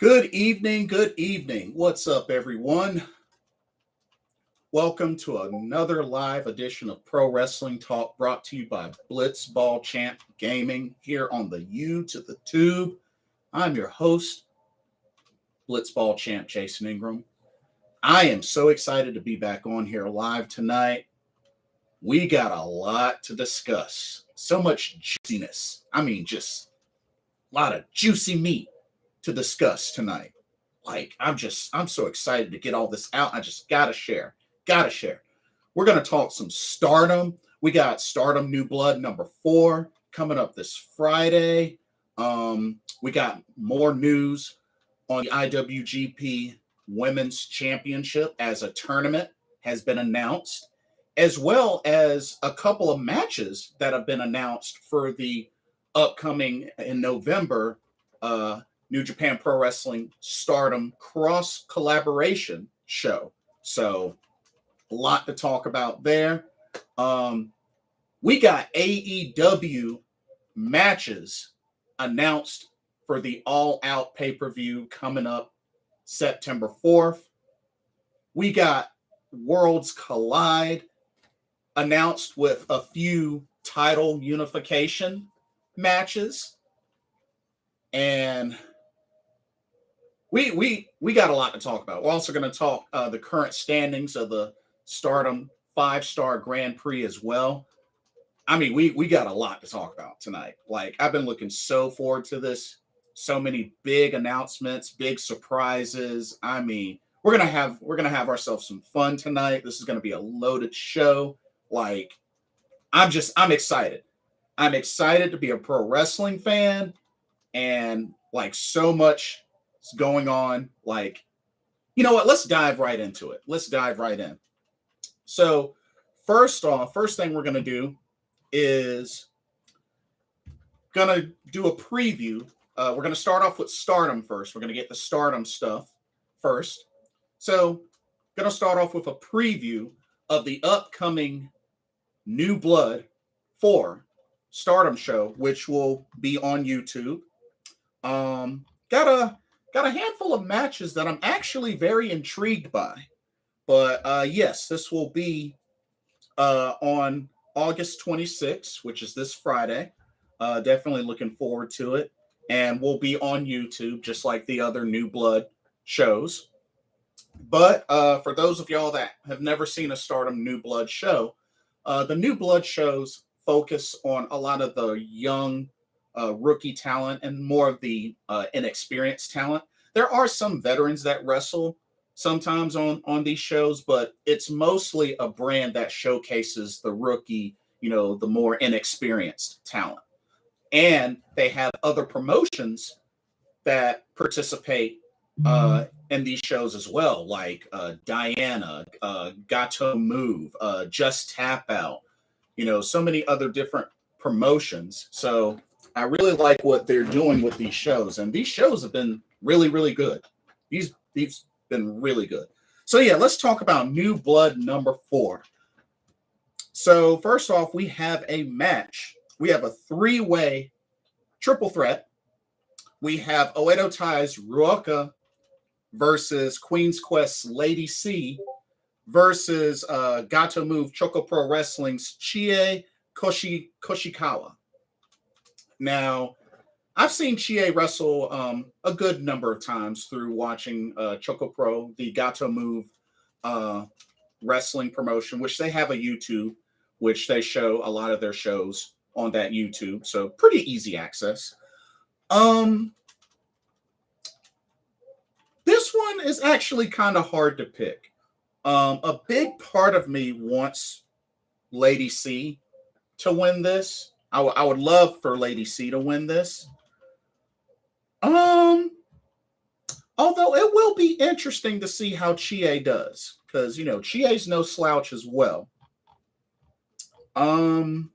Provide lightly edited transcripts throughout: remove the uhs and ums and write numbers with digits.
Good evening. Good evening. What's up, everyone? Welcome to another live edition of Pro Wrestling Talk brought to you by Blitzball Champ Gaming here on the U to the Tube. I'm your host, Blitzball Champ Jason Ingram. I am so excited to be back on here live tonight. We got a lot to discuss. So much juiciness. Just a lot of juicy meat to discuss tonight. I'm so excited to get all this out. I just gotta share. We're gonna talk some Stardom. We got Stardom New Blood number 4 coming up this Friday. We got more news on the IWGP Women's Championship as a tournament has been announced, as well as a couple of matches that have been announced for the upcoming in November New Japan Pro Wrestling Stardom cross collaboration show. So a lot to talk about there. We got AEW matches announced for the All Out pay-per-view coming up September 4th. We got Worlds Collide announced with a few title unification matches. And we got a lot to talk about. We're also going to talk the current standings of the Stardom 5-star Grand Prix as well. We got a lot to talk about tonight. I've been looking so forward to this. So many big announcements, big surprises. We're gonna have ourselves some fun tonight. This is gonna be a loaded show. I'm excited. I'm excited to be a pro wrestling fan, and so much is going on. You know what? Let's dive right into it. Let's dive right in. So, first thing we're gonna do is gonna do a preview. We're gonna start off with Stardom first. We're gonna get the Stardom stuff first. So, gonna start off with a preview of the upcoming New Blood 4 Stardom show, which will be on YouTube. Got a handful of matches that I'm actually very intrigued by. But yes, this will be on August 26th, which is this Friday. Definitely looking forward to it. And we'll be on YouTube, just like the other New Blood shows. But for those of y'all that have never seen a Stardom New Blood show, the New Blood shows focus on a lot of the young rookie talent and more of the inexperienced talent. There are some veterans that wrestle sometimes on these shows, but it's mostly a brand that showcases the rookie, the more inexperienced talent. And they have other promotions that participate in these shows as well, like Diana, Gato Move, Just Tap Out, so many other different promotions. So I really like what they're doing with these shows, and these shows have been really, really good. These been really good. So yeah, let's talk about New Blood number 4. So first off, we have a match. We have a 3-way triple threat. We have Oedo Tai's Ruoka versus Queen's Quest's Lady C versus Gato Move Choco Pro Wrestling's Chie Koshikawa. Now, I've seen Chie wrestle a good number of times through watching Choco Pro, the Gato Move wrestling promotion, which they have a YouTube, which they show a lot of their shows on that YouTube. So pretty easy access. This one is actually kind of hard to pick. A big part of me wants Lady C to win this. I would love for Lady C to win this. Although it will be interesting to see how Chie does, because Chie's no slouch as well. You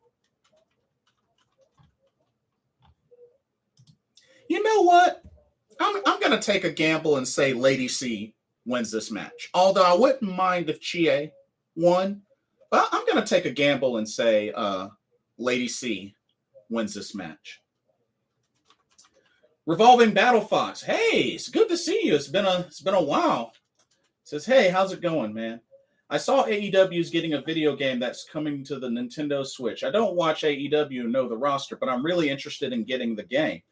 know what? I'm going to take a gamble and say Lady C wins this match. Although I wouldn't mind if Chie won, but I'm going to take a gamble and say Lady C wins this match. Revolving Battle Fox. Hey, it's good to see you. It's been a while. Says, hey, how's it going, man? I saw AEW is getting a video game that's coming to the Nintendo Switch. I don't watch AEW and know the roster, but I'm really interested in getting the game.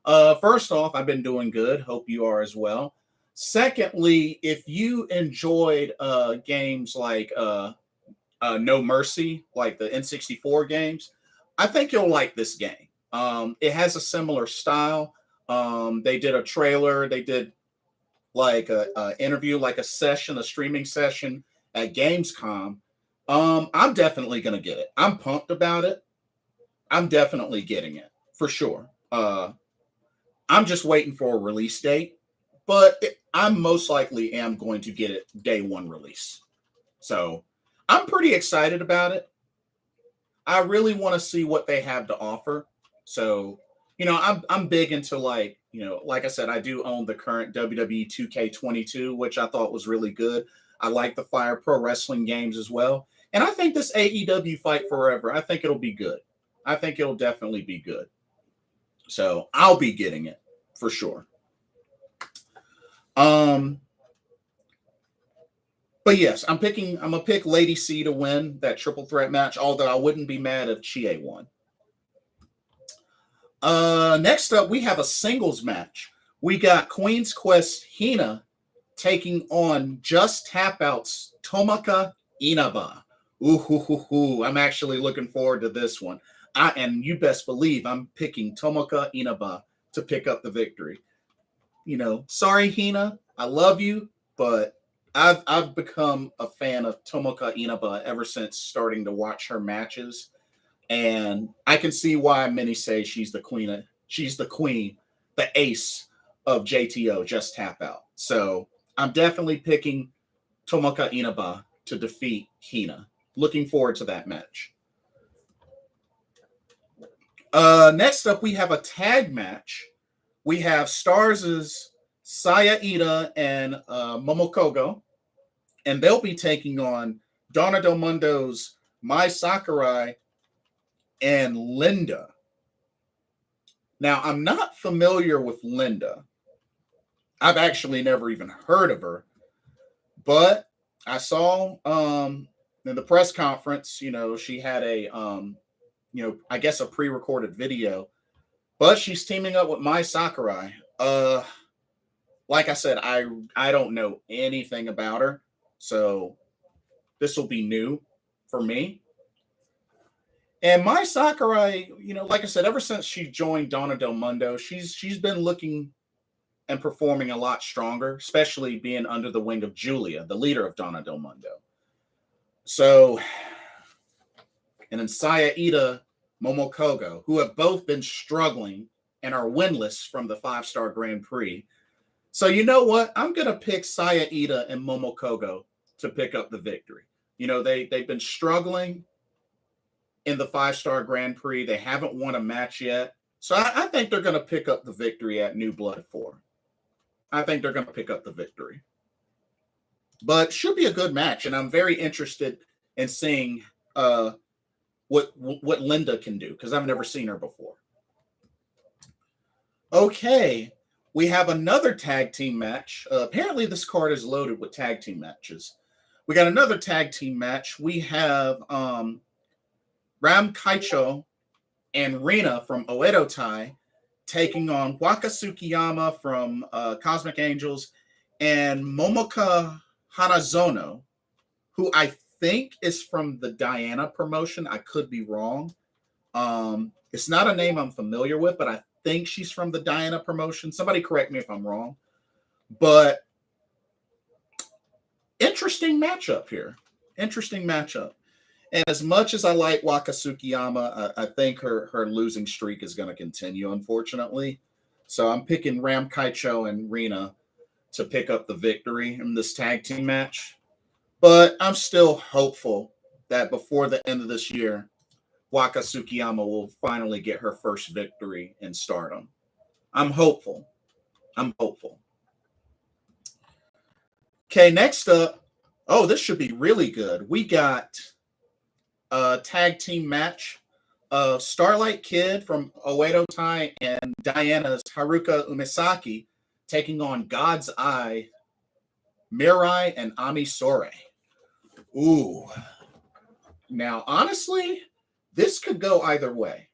First off, I've been doing good. Hope you are as well. Secondly, if you enjoyed games like No Mercy, like the N64 games, I think you'll like this game. It has a similar style. They did a trailer. They did like a interview, like a session, a streaming session at Gamescom. I'm definitely gonna get it. I'm pumped about it. I'm definitely getting it for sure. I'm just waiting for a release date, but I'm most likely am going to get it day one release. So I'm pretty excited about it. I really want to see what they have to offer. So, I'm big into like I said, I do own the current WWE 2K22, which I thought was really good. I like the Fire Pro Wrestling games as well. And I think this AEW Fight Forever, I think it'll be good. I think it'll definitely be good. So I'll be getting it for sure. But yes, I'm gonna pick Lady C to win that triple threat match, although I wouldn't be mad if Chie won. Next up, we have a singles match. We got Queen's Quest Hina taking on Just Tap Out's Tomoka Inaba. Ooh, I'm actually looking forward to this one. And you best believe I'm picking Tomoka Inaba to pick up the victory. Sorry, Hina, I love you, but I've become a fan of Tomoka Inaba ever since starting to watch her matches. And I can see why many say she's the queen, the ace of JTO, Just Tap Out. So I'm definitely picking Tomoka Inaba to defeat Hina. Looking forward to that match. Next up, we have a tag match. We have Stars' Saya Ida and Momokogo, and they'll be taking on Donna Del Mundo's Mai Sakurai and Linda. Now, I'm not familiar with Linda. I've actually never even heard of her, but I saw in the press conference, she had a I guess a pre-recorded video, but she's teaming up with Mai Sakurai. Like I said, I don't know anything about her, so this will be new for me. And Mai Sakurai, like I said, ever since she joined Donna Del Mundo, she's been looking and performing a lot stronger, especially being under the wing of Julia, the leader of Donna Del Mundo. So, and then Saya Ida, Momokogo, who have both been struggling and are winless from the 5-star Grand Prix. So you know what? I'm going to pick Saya Ida and Momokogo to pick up the victory. They've been struggling in the 5-star Grand Prix. They haven't won a match yet. So I think they're going to pick up the victory at New Blood 4. I think they're going to pick up the victory. But should be a good match, and I'm very interested in seeing what Linda can do, because I've never seen her before. Okay, we have another tag team match. Apparently, this card is loaded with tag team matches. We got another tag team match. We have Ram Kaicho and Rina from Oedo Tai taking on Waka Tsukiyama from Cosmic Angels and Momoka Hanazono, who I think is from the Diana promotion. I could be wrong. It's not a name I'm familiar with, but I think she's from the Diana promotion. Somebody correct me if I'm wrong. But interesting matchup here. Interesting matchup. And as much as I like Waka Tsukiyama, I think her losing streak is going to continue, unfortunately. So I'm picking Ram Kaicho and Rina to pick up the victory in this tag team match. But I'm still hopeful that before the end of this year, Waka Tsukiyama will finally get her first victory in Stardom. I'm hopeful. Okay, next up. Oh, this should be really good. We got a tag team match Starlight Kid from Oedo Tai and Diana's Haruka Umesaki taking on God's Eye, Mirai, and Ami Sourei. Ooh. Now, honestly, this could go either way.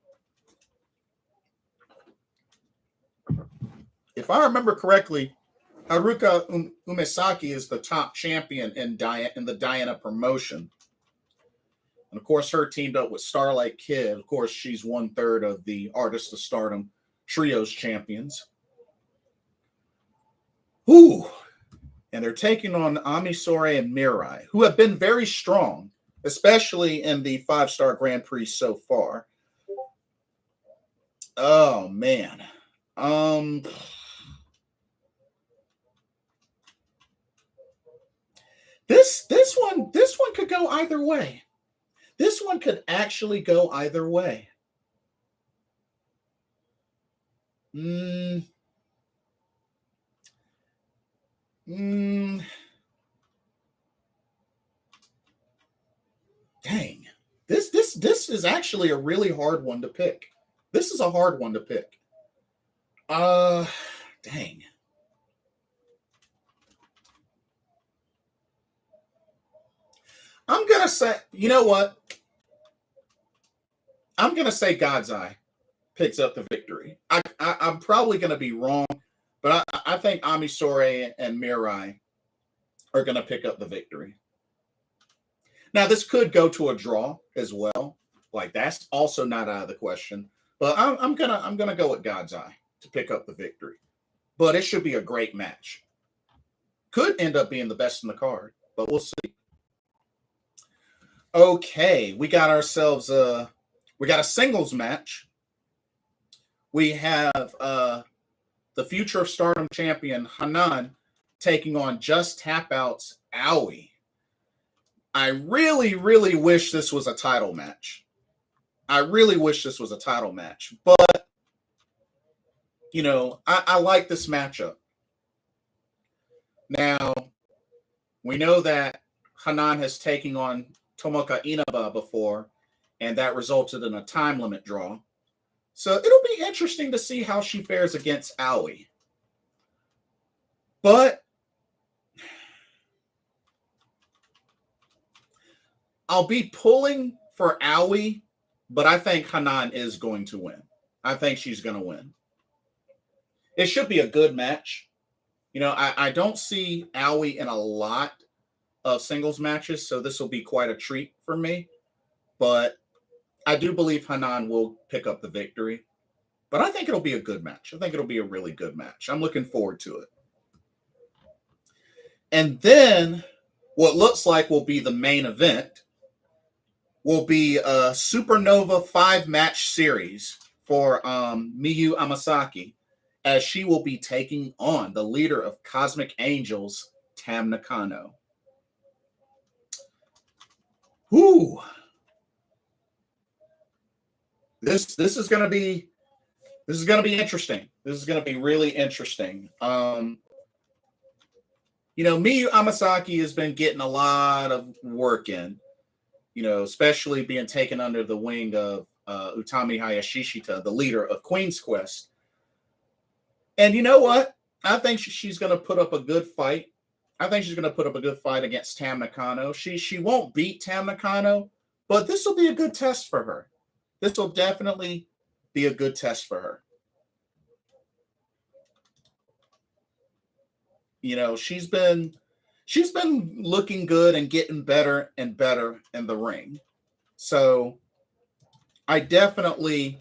If I remember correctly, Haruka Umesaki is the top champion in the Diana promotion. And of course, her teamed up with Starlight Kid. Of course, she's 1/3 of the Artist of Stardom Trios champions. Ooh. And they're taking on Ami Sourei and Mirai, who have been very strong, especially in the 5-star Grand Prix so far. Oh, man. This one could go either way. This one could actually go either way. Dang. This is actually a really hard one to pick. This is a hard one to pick. Dang. I'm going to say, you know what? I'm going to say God's Eye picks up the victory. I'm probably going to be wrong, but I think Ami Sourei and Mirai are going to pick up the victory. Now, this could go to a draw as well. Like, that's also not out of the question. But I'm gonna go with God's Eye to pick up the victory. But it should be a great match. Could end up being the best in the card, but we'll see. Okay, we got ourselves a singles match. We have the future of Stardom champion Hanan taking on Just Tap Out's Aoi. I really, really wish this was a title match. But, you know, I like this matchup. Now, we know that Hanan has taken on Tomoka Inaba before, and that resulted in a time limit draw. So it'll be interesting to see how she fares against Aoi. But I'll be pulling for Aoi, but I think Hanan is going to win. I think she's going to win. It should be a good match. You know, I don't see Aoi in a lot of singles matches, so this will be quite a treat for me. But I do believe Hanan will pick up the victory. But I think it'll be a good match. I think it'll be a really good match. I'm looking forward to it. And then what looks like will be the main event will be a Supernova 5-match series for Miyu Amasaki, as she will be taking on the leader of Cosmic Angels, Tam Nakano. Whoo! This is going to be interesting. This is going to be really interesting. You know, Miyu Amasaki has been getting a lot of work in, you know, especially being taken under the wing of Utami Hayashishita, the leader of Queen's Quest. And you know what? I think she's going to put up a good fight. I think she's going to put up a good fight against Tam Nakano. She won't beat Tam Nakano, but this will be a good test for her. This will definitely be a good test for her. You know, she's been looking good and getting better and better in the ring. So I'm definitely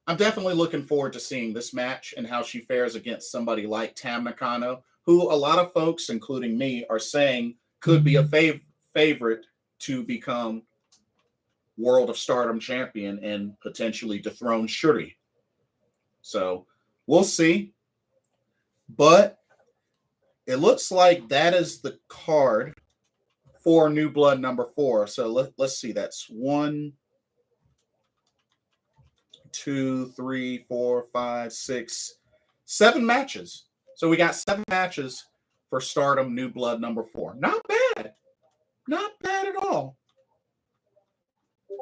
looking forward to seeing this match and how she fares against somebody like Tam Nakano, who a lot of folks, including me, are saying could be a favorite to become World of Stardom champion and potentially dethrone Shuri. So we'll see. But it looks like that is the card for New Blood number 4. So let's see. That's 1, 2, 3, 4, 5, 6, 7 matches. So we got 7 matches for Stardom New Blood number 4. Not bad. Not bad at all.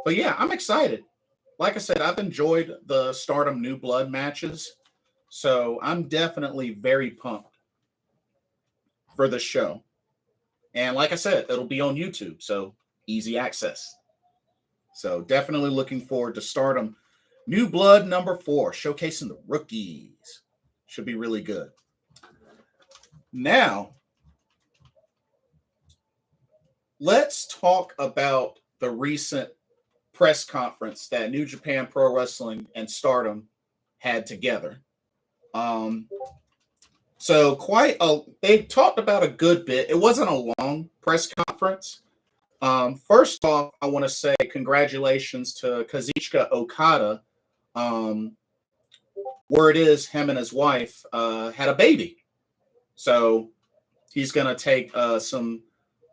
But yeah, I'm excited. like I said, I've enjoyed the Stardom New Blood matches, so I'm definitely very pumped for the show. And like I said, it'll be on YouTube, so easy access. So definitely looking forward to Stardom New Blood #4, showcasing the rookies. Should be really good. Now, let's talk about the recent press conference that New Japan Pro Wrestling and Stardom had together. So they talked about a good bit. It wasn't a long press conference. First off, I want to say congratulations to Kazuchika Okada. Word is him and his wife had a baby. So he's going to take some,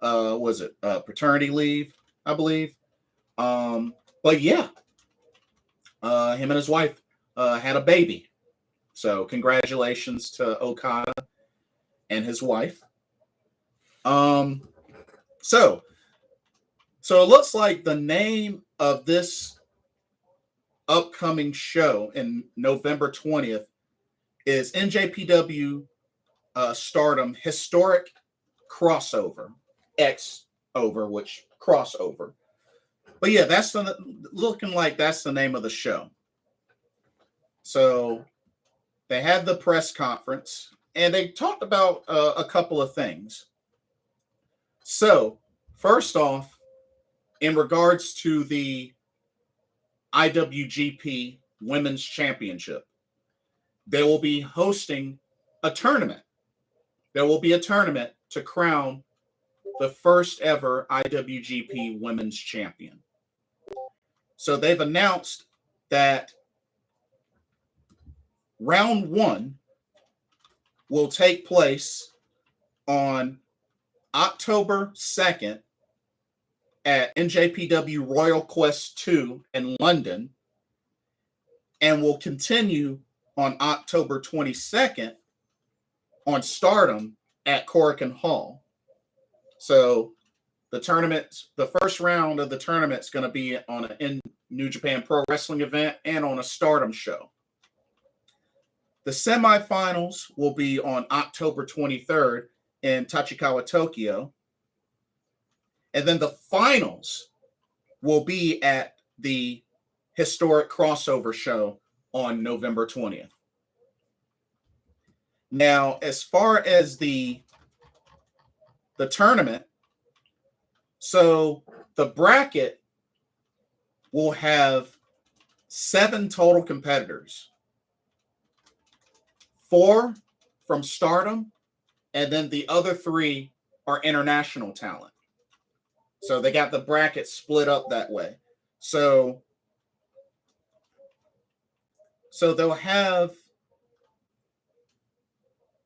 paternity leave, I believe. But yeah, him and his wife had a baby. So congratulations to Okada and his wife. So it looks like the name of this upcoming show in November 20th is NJPW Stardom Historic Crossover. X over, which crossover. But yeah, that's looking like that's the name of the show. So they had the press conference and they talked about a couple of things. So first off, in regards to the IWGP Women's Championship, they will be hosting a tournament. There will be a tournament to crown the first ever IWGP Women's Champion. So they've announced that round 1 will take place on October 2nd at NJPW Royal Quest 2 in London, and will continue on October 22nd on Stardom at Korakuen Hall. So the first round of the tournament is going to be on a New Japan Pro Wrestling event and on a Stardom show. The semifinals will be on October 23rd in Tachikawa, Tokyo. And then the finals will be at the Historic Crossover show on November 20th. Now, as far as the tournament, so the bracket will have 7 total competitors. 4 from Stardom, and then the other 3 are international talent. So they got the bracket split up that way. So they'll have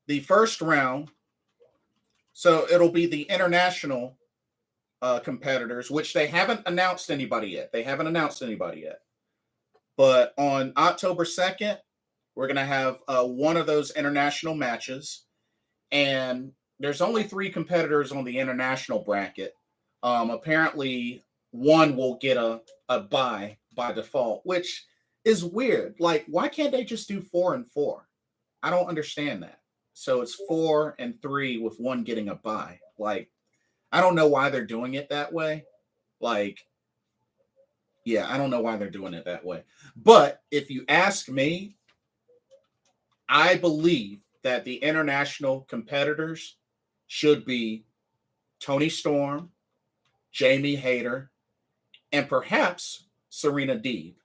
the first round. So it'll be the international competitors, which they haven't announced anybody yet. But on October 2nd, we're going to have one of those international matches. And there's only 3 competitors on the international bracket. Apparently, one will get a bye by default, which is weird. Like, why can't they just do 4 and 4? I don't understand that. So it's 4 and 3 with one getting a bye. Like, I don't know why they're doing it that way. Like, yeah, I don't know why they're doing it that way. But if you ask me, I believe that the international competitors should be Toni Storm, Jamie Hayter, and perhaps Serena Deeb.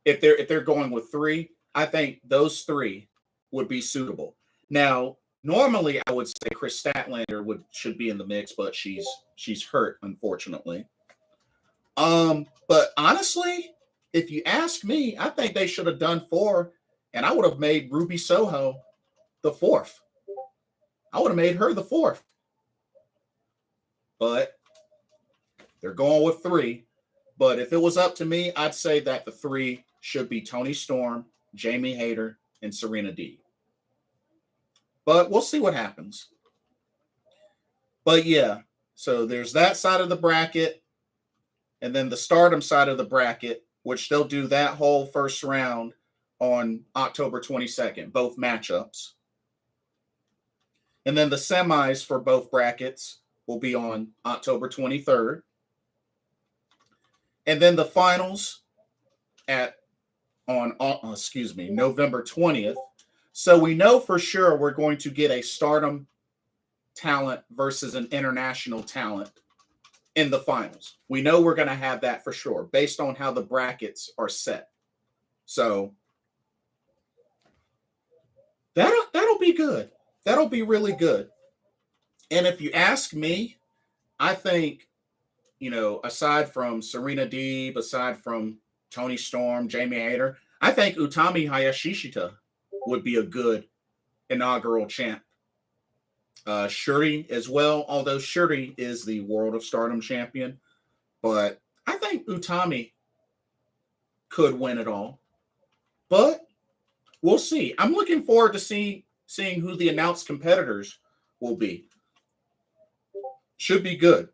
If they're going with 3, I think those 3 would be suitable. Now, normally I would say Chris Statlander should be in the mix, but she's hurt, unfortunately. But honestly, if you ask me, I think they should have done 4, and I would have made Ruby Soho the 4th. I would have made her the 4th. But they're going with 3. But if it was up to me, I'd say that the 3 should be Toni Storm, Jamie Hayter, and Serena Deeb. But we'll see what happens. But yeah, so there's that side of the bracket. And then the Stardom side of the bracket which they'll do that whole first round on October 22nd, both matchups. And then the semis for both brackets will be on October 23rd. And then the finals November 20th. So we know for sure we're going to get a Stardom talent versus an international talent in the finals. We know we're going to have that for sure based on how the brackets are set. So that'll be good. That'll be really good. And if you ask me, I think, aside from Serena Deeb, aside from Toni Storm, Jamie Hayter, I think Utami Hayashishita would be a good inaugural champ. Shuri as well, although Shuri is the World of Stardom champion. But I think Utami could win it all. But we'll see. I'm looking forward to seeing who the announced competitors will be. Should be good.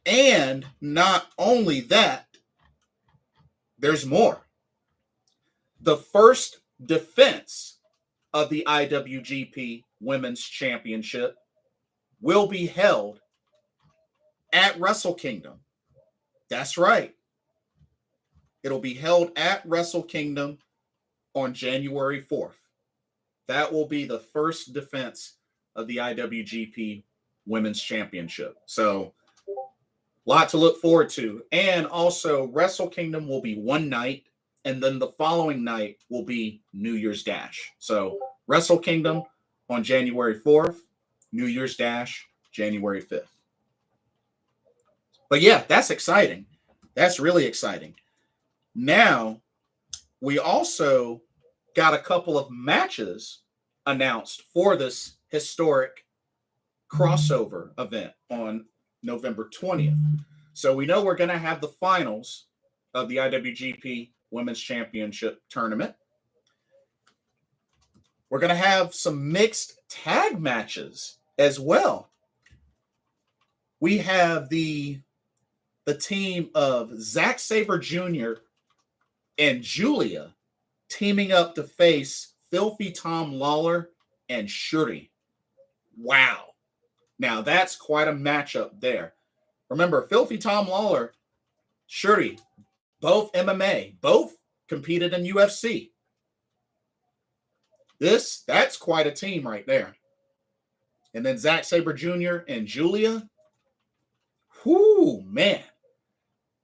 And not only that, there's more. The first defense of the IWGP Women's Championship will be held at Wrestle Kingdom. That's right. It'll be held at Wrestle Kingdom on January 4th. That will be the first defense of the IWGP Women's Championship. So, a lot to look forward to. And also, Wrestle Kingdom will be one night, and then the following night will be New Year's Dash. So, Wrestle Kingdom on January 4th, New Year's Dash, January 5th. But yeah, that's exciting. That's really exciting. Now, we also got a couple of matches announced for this historic crossover event on November 20th. So we know we're going to have the finals of the IWGP Women's Championship Tournament. We're going to have some mixed tag matches as well. We have the team of Zack Sabre Jr. and Julia teaming up to face Filthy Tom Lawler and Shuri. Wow. Now, that's quite a matchup there. Remember, Filthy Tom Lawler, Shuri, both MMA, both competed in UFC. That's quite a team right there. And then Zack Sabre Jr. and Julia. Whoo, man.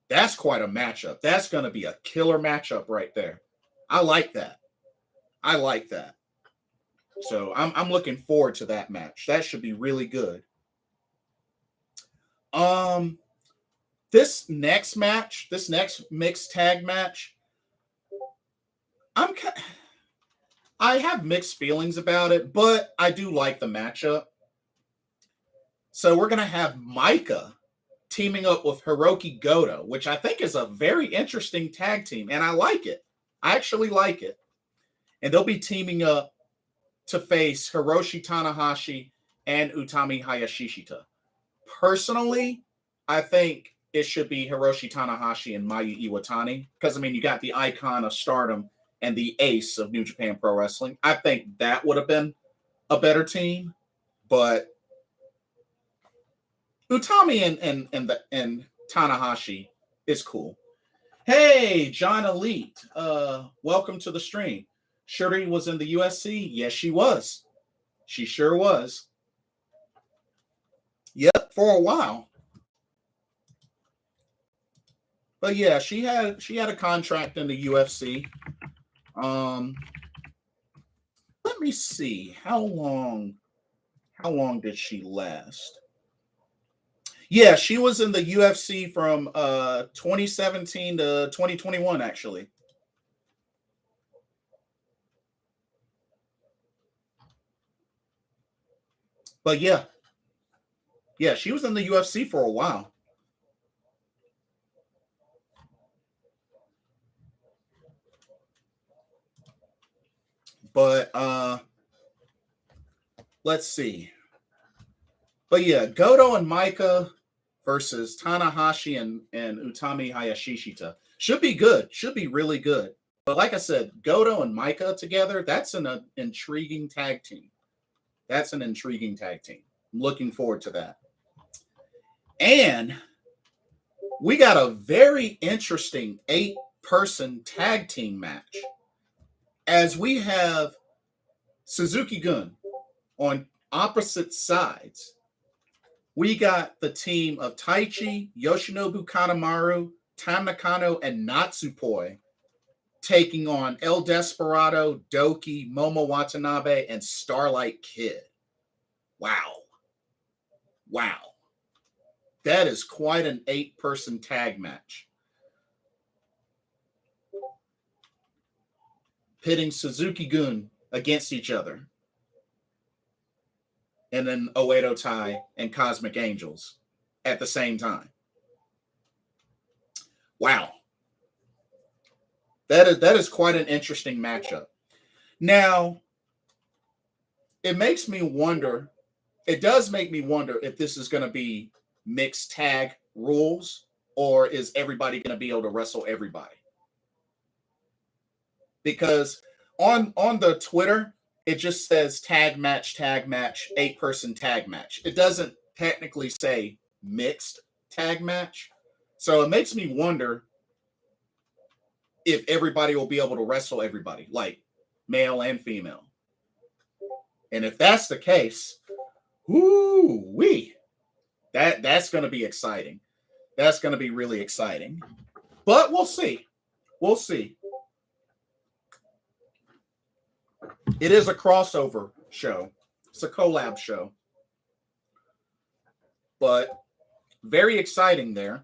That's quite a matchup. That's going to be a killer matchup right there. I like that. So I'm looking forward to that match. That should be really good. This next mixed tag match, I have mixed feelings about it, but I do like the matchup. So we're going to have Micah teaming up with Hiroki Goto, which I think is a very interesting tag team, and I like it. I actually like it. And they'll be teaming up to face Hiroshi Tanahashi and Utami Hayashishita. Personally, I think it should be Hiroshi Tanahashi and Mayu Iwatani, because, you got the icon of Stardom and the ace of New Japan Pro Wrestling. I think that would have been a better team, but Utami and Tanahashi is cool. Hey, John Elite, welcome to the stream. Shuri was in the UFC? Yes, she was. She sure was. Yep, for a while. But yeah, she had a contract in the UFC. Let me see. How long did she last? Yeah, she was in the UFC from 2017 to 2021, actually. But yeah, she was in the UFC for a while. But let's see. But yeah, Goto and Micah versus Tanahashi and Utami Hayashishita. Should be good. Should be really good. But like I said, Goto and Micah together, that's an intriguing tag team. That's an intriguing tag team. I'm looking forward to that. And we got a very interesting 8-person tag team match, as we have Suzuki Gun on opposite sides. We got the team of Taichi, Yoshinobu Kanemaru, Tam Nakano, and Natsupoi taking on El Desperado, Doki, Momo Watanabe, and Starlight Kid. Wow. Wow. That is quite an 8-person tag match. Pitting Suzuki Gun against each other. And then Oedo Tai and Cosmic Angels at the same time. Wow. That is quite an interesting matchup. Now, it makes me wonder, it does make me wonder if this is going to be mixed tag rules, or is everybody going to be able to wrestle everybody? Because on the Twitter, it just says tag match, 8-person tag match. It doesn't technically say mixed tag match. So it makes me wonder if everybody will be able to wrestle everybody, like male and female. And if that's the case, woo-wee, that's going to be exciting. That's going to be really exciting. But we'll see. We'll see. It is a crossover show. It's a collab show. But very exciting there.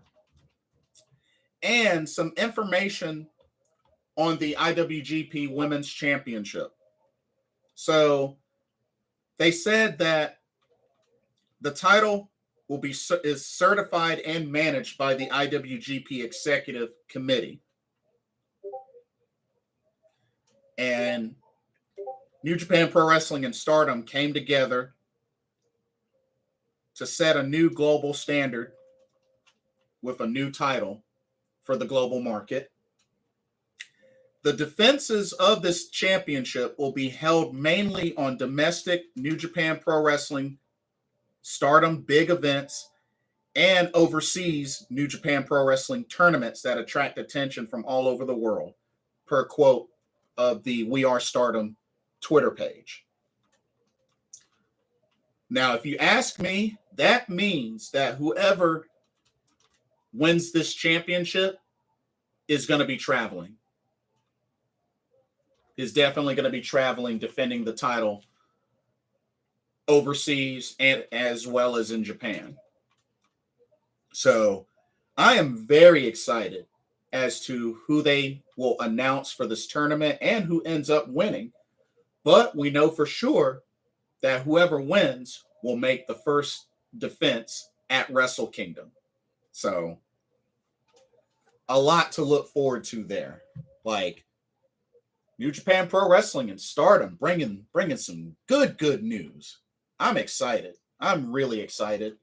And some information on the IWGP Women's Championship. So they said that the title is certified and managed by the IWGP Executive Committee. And New Japan Pro Wrestling and Stardom came together to set a new global standard with a new title for the global market. The defenses of this championship will be held mainly on domestic New Japan Pro Wrestling, Stardom big events, and overseas New Japan Pro Wrestling tournaments that attract attention from all over the world, per quote of the We Are Stardom Twitter page. Now, if you ask me, that means that whoever wins this championship is going to be traveling. Is definitely going to be traveling, defending the title overseas and as well as in Japan. So I am very excited as to who they will announce for this tournament and who ends up winning. But we know for sure that whoever wins will make the first defense at Wrestle Kingdom. So a lot to look forward to there. Like New Japan Pro Wrestling and Stardom bringing some good news. I'm excited. I'm really excited.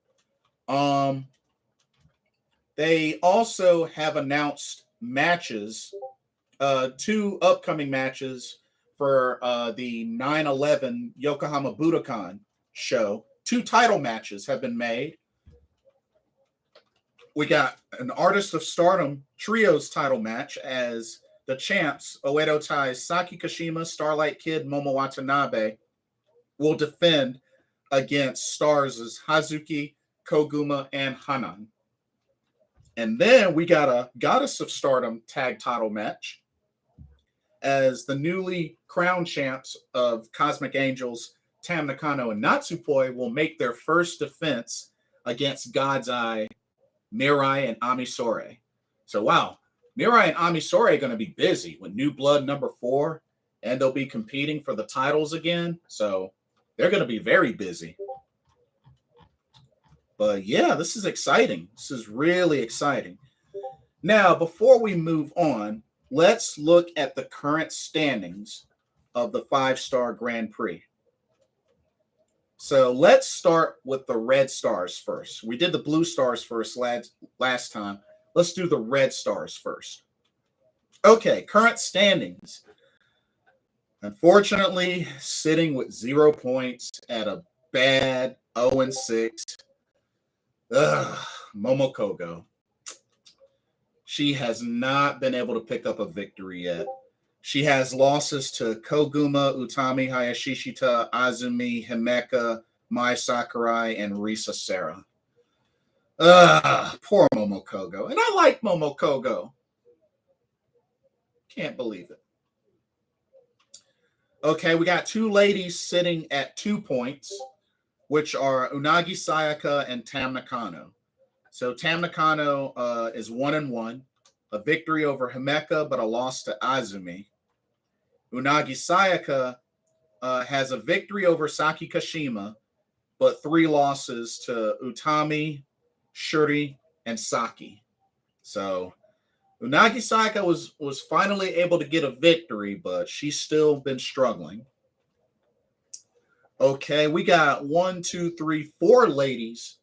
They also have announced matches, 2 upcoming matches for the 9/11 Yokohama Budokan show. 2 title matches have been made. We got an Artist of Stardom Trios title match as the champs, Oedo Tai, Saki Kashima, Starlight Kid, Momo Watanabe, will defend against Stars' Hazuki, Koguma, and Hanan. And then we got a Goddess of Stardom tag title match as the newly crowned champs of Cosmic Angels, Tam Nakano and Natsupoi, will make their first defense against God's Eye, Mirai, and Amisore. So, wow, Mirai and Amisore are going to be busy with New Blood number 4, and they'll be competing for the titles again. So, they're going to be very busy. But yeah, this is exciting. This is really exciting. Now, before we move on, let's look at the current standings of the 5-Star Grand Prix. So let's start with the red stars first. We did the blue stars first last time. Let's do the red stars first. Okay, current standings. Unfortunately, sitting with 0 points at a bad 0-6. Momo Kogo. She has not been able to pick up a victory yet. She has losses to Koguma, Utami Hayashishita, Azumi, Himeka, Mai Sakurai, and Risa Sera. Poor Momo Kogo. And I like Momo Kogo. Can't believe it. Okay, we got two ladies sitting at 2 points, which are Unagi Sayaka and Tam Nakano. So Tam Nakano is 1-1, a victory over Himeka, but a loss to Azumi. Unagi Sayaka has a victory over Saki Kashima, but 3 losses to Utami, Shuri, and Saki. So Unagi Sayaka was finally able to get a victory, but she's still been struggling. Okay, we got 4 ladies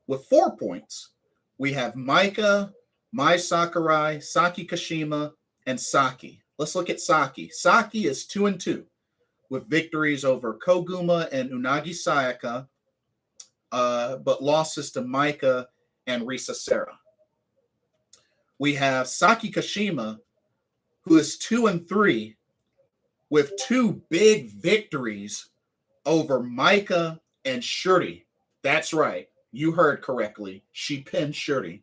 with 4 points. We have Maika, Mai Sakurai, Saki Kashima, and Saki. Let's look at Saki. Saki is 2-2 with victories over Koguma and Unagi Sayaka, but losses to Maika and Risa Sera. We have Saki Kashima, who is 2-3 with 2 big victories over Maika and Shuri. That's right. You heard correctly. She pinned Shuri.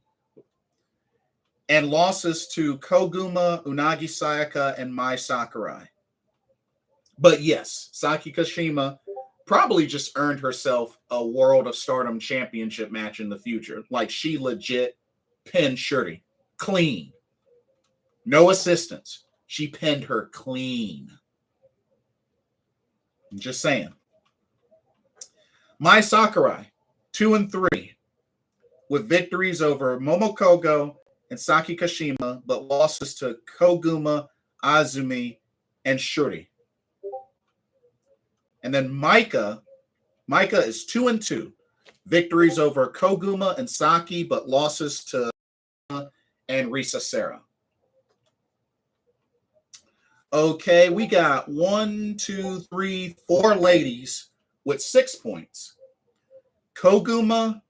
And losses to Koguma, Unagi Sayaka, and Mai Sakurai. But yes, Saki Kashima probably just earned herself a World of Stardom Championship match in the future. Like, she legit pinned Shuri. Clean. No assistance. She pinned her clean. I'm just saying. Mai Sakurai, 2-3, with victories over Momo Kogo and Saki Kashima, but losses to Koguma, Azumi, and Shuri. And then Maika is 2-2, victories over Koguma and Saki, but losses to and Risa Sera. Okay, we got 4 ladies with 6 points. Koguma,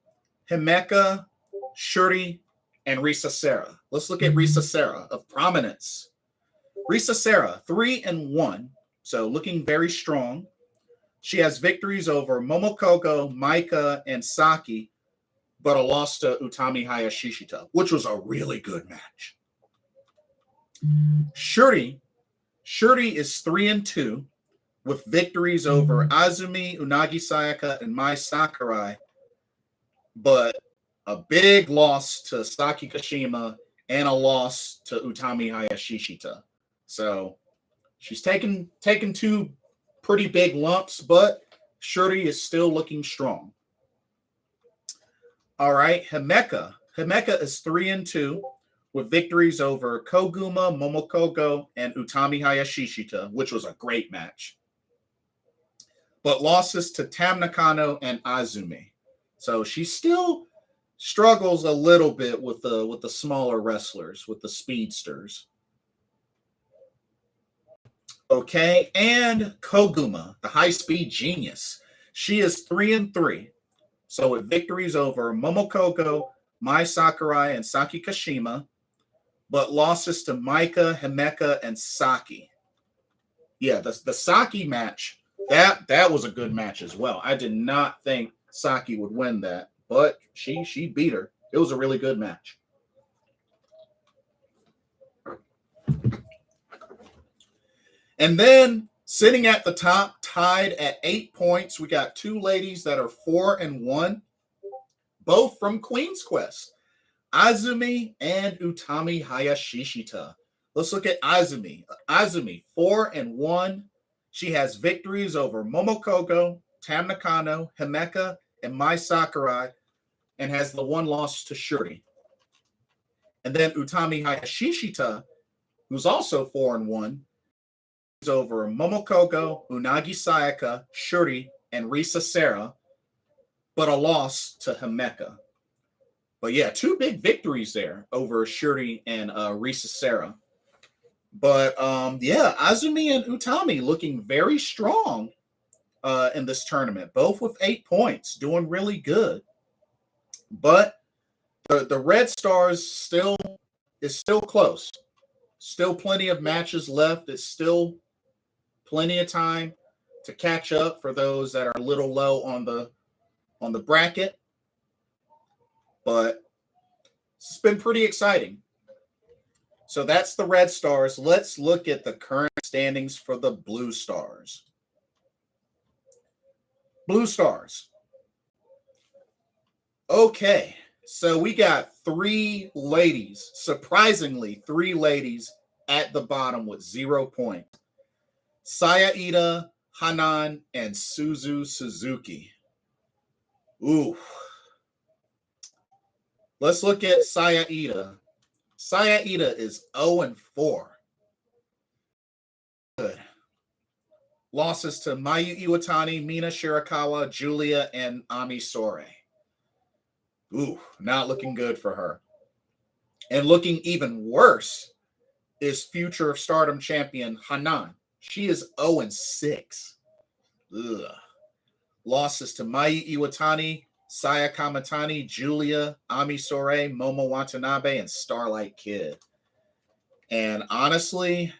Himeka, Shuri, and Risa Sera. Let's look at Risa Sera of prominence. Risa Sera, 3-1, so looking very strong. She has victories over Momo Kogo, Maika, and Saki, but a loss to Utami Hayashishita, which was a really good match. Shuri is 3-2 with victories over Azumi, Unagi Sayaka, and Mai Sakurai, but a big loss to Saki Kashima and a loss to Utami Hayashishita. So she's taken 2 pretty big lumps, but Shuri is still looking strong. All right, Himeka. Himeka is 3-2 with victories over Koguma, Momokogo, and Utami Hayashishita, which was a great match. But losses to Tam Nakano and Azumi. So she still struggles a little bit with the smaller wrestlers, with the speedsters. Okay, and Koguma, the high-speed genius. She is 3-3. So with victories over Momokogo, Mai Sakurai, and Saki Kashima, but losses to Maika, Himeka, and Saki. Yeah, the Saki match, that was a good match as well. I did not think Saki would win that, but she beat her. It was a really good match. And then sitting at the top, tied at 8 points, we got 2 ladies that are 4-1, both from Queen's Quest, Azumi and Utami Hayashishita. Let's look at Azumi. Azumi, 4-1. She has victories over Momokogo, Tam Nakano, Himeka, and Mai Sakurai, and has the 1 loss to Shuri. And then Utami Hayashishita, who's also 4-1, over Momokogo, Unagi Sayaka, Shuri, and Risa Sera, but a loss to Himeka. But yeah, two big victories there over Shuri and Risa Sera. But yeah, Azumi and Utami looking very strong in this tournament, both with 8 points, doing really good. But the Red Stars is still close. Still plenty of matches left. It's still plenty of time to catch up for those that are a little low on the bracket. But it's been pretty exciting. So that's the Red Stars. Let's look at the current standings for the Blue Stars. Blue Stars. Okay, so we got 3 ladies, surprisingly, 3 ladies at the bottom with 0 points. Saya Ida, Hanan, and Suzu Suzuki. Ooh. Let's look at Saya Ida. Saya Ida is 0-4. Good. Losses to Mayu Iwatani, Mina Shirakawa, Julia, and Ami Sourei. Ooh, not looking good for her. And looking even worse is future Stardom champion Hanan. She is 0-6. Ugh. Losses to Mayu Iwatani, Saya Kamatani, Julia, Ami Sourei, Momo Watanabe, and Starlight Kid. And honestly,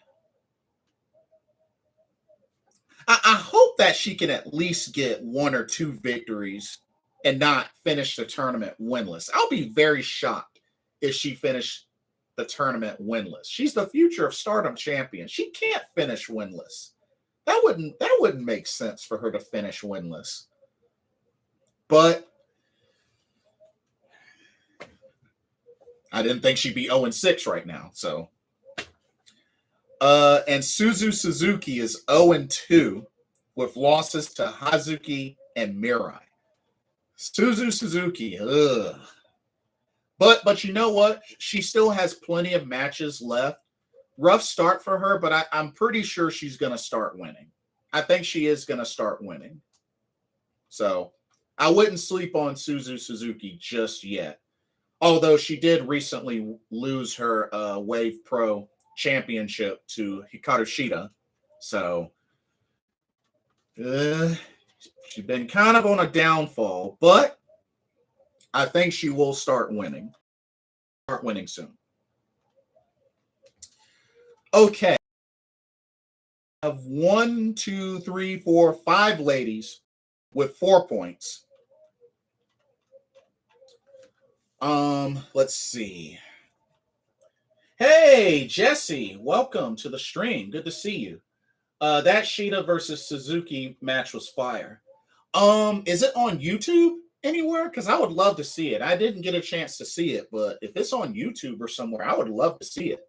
I hope that she can at least get 1 or 2 victories and not finish the tournament winless. I'll be very shocked if she finished the tournament winless. She's the future of Stardom champion. She can't finish winless. That wouldn't make sense for her to finish winless. But I didn't think she'd be 0-6 right now. So, and Suzu Suzuki is 0-2 with losses to Hazuki and Mirai. Suzu Suzuki, ugh. But you know what? She still has plenty of matches left. Rough start for her, but I'm pretty sure she's going to start winning. I think she is going to start winning. So I wouldn't sleep on Suzu Suzuki just yet. Although she did recently lose her Wave Pro championship to Hikaru Shida. So she's been kind of on a downfall, but I think she will start winning. Start winning soon. Okay. I have 1, 2, 3, 4, 5 ladies with 4 points. Let's see. Hey, Jesse, welcome to the stream. Good to see you. That Shida versus Suzuki match was fire. Is it on YouTube anywhere? Because I would love to see it. I didn't get a chance to see it, but if it's on YouTube or somewhere, I would love to see it.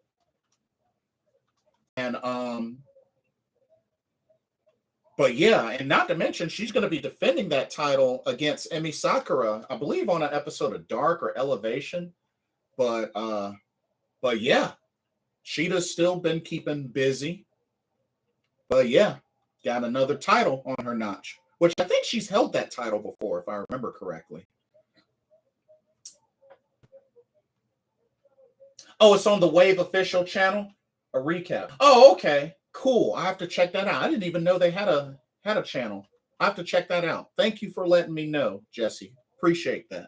And but yeah, and not to mention, she's going to be defending that title against Emi Sakura, I believe, on an episode of Dark or Elevation. But yeah, Shida's still been keeping busy. But yeah, got another title on her notch, which I think she's held that title before, if I remember correctly. Oh, it's on the Wave official channel? A recap. Oh, okay. Cool. I have to check that out. I didn't even know they had a channel. I have to check that out. Thank you for letting me know, Jesse. Appreciate that.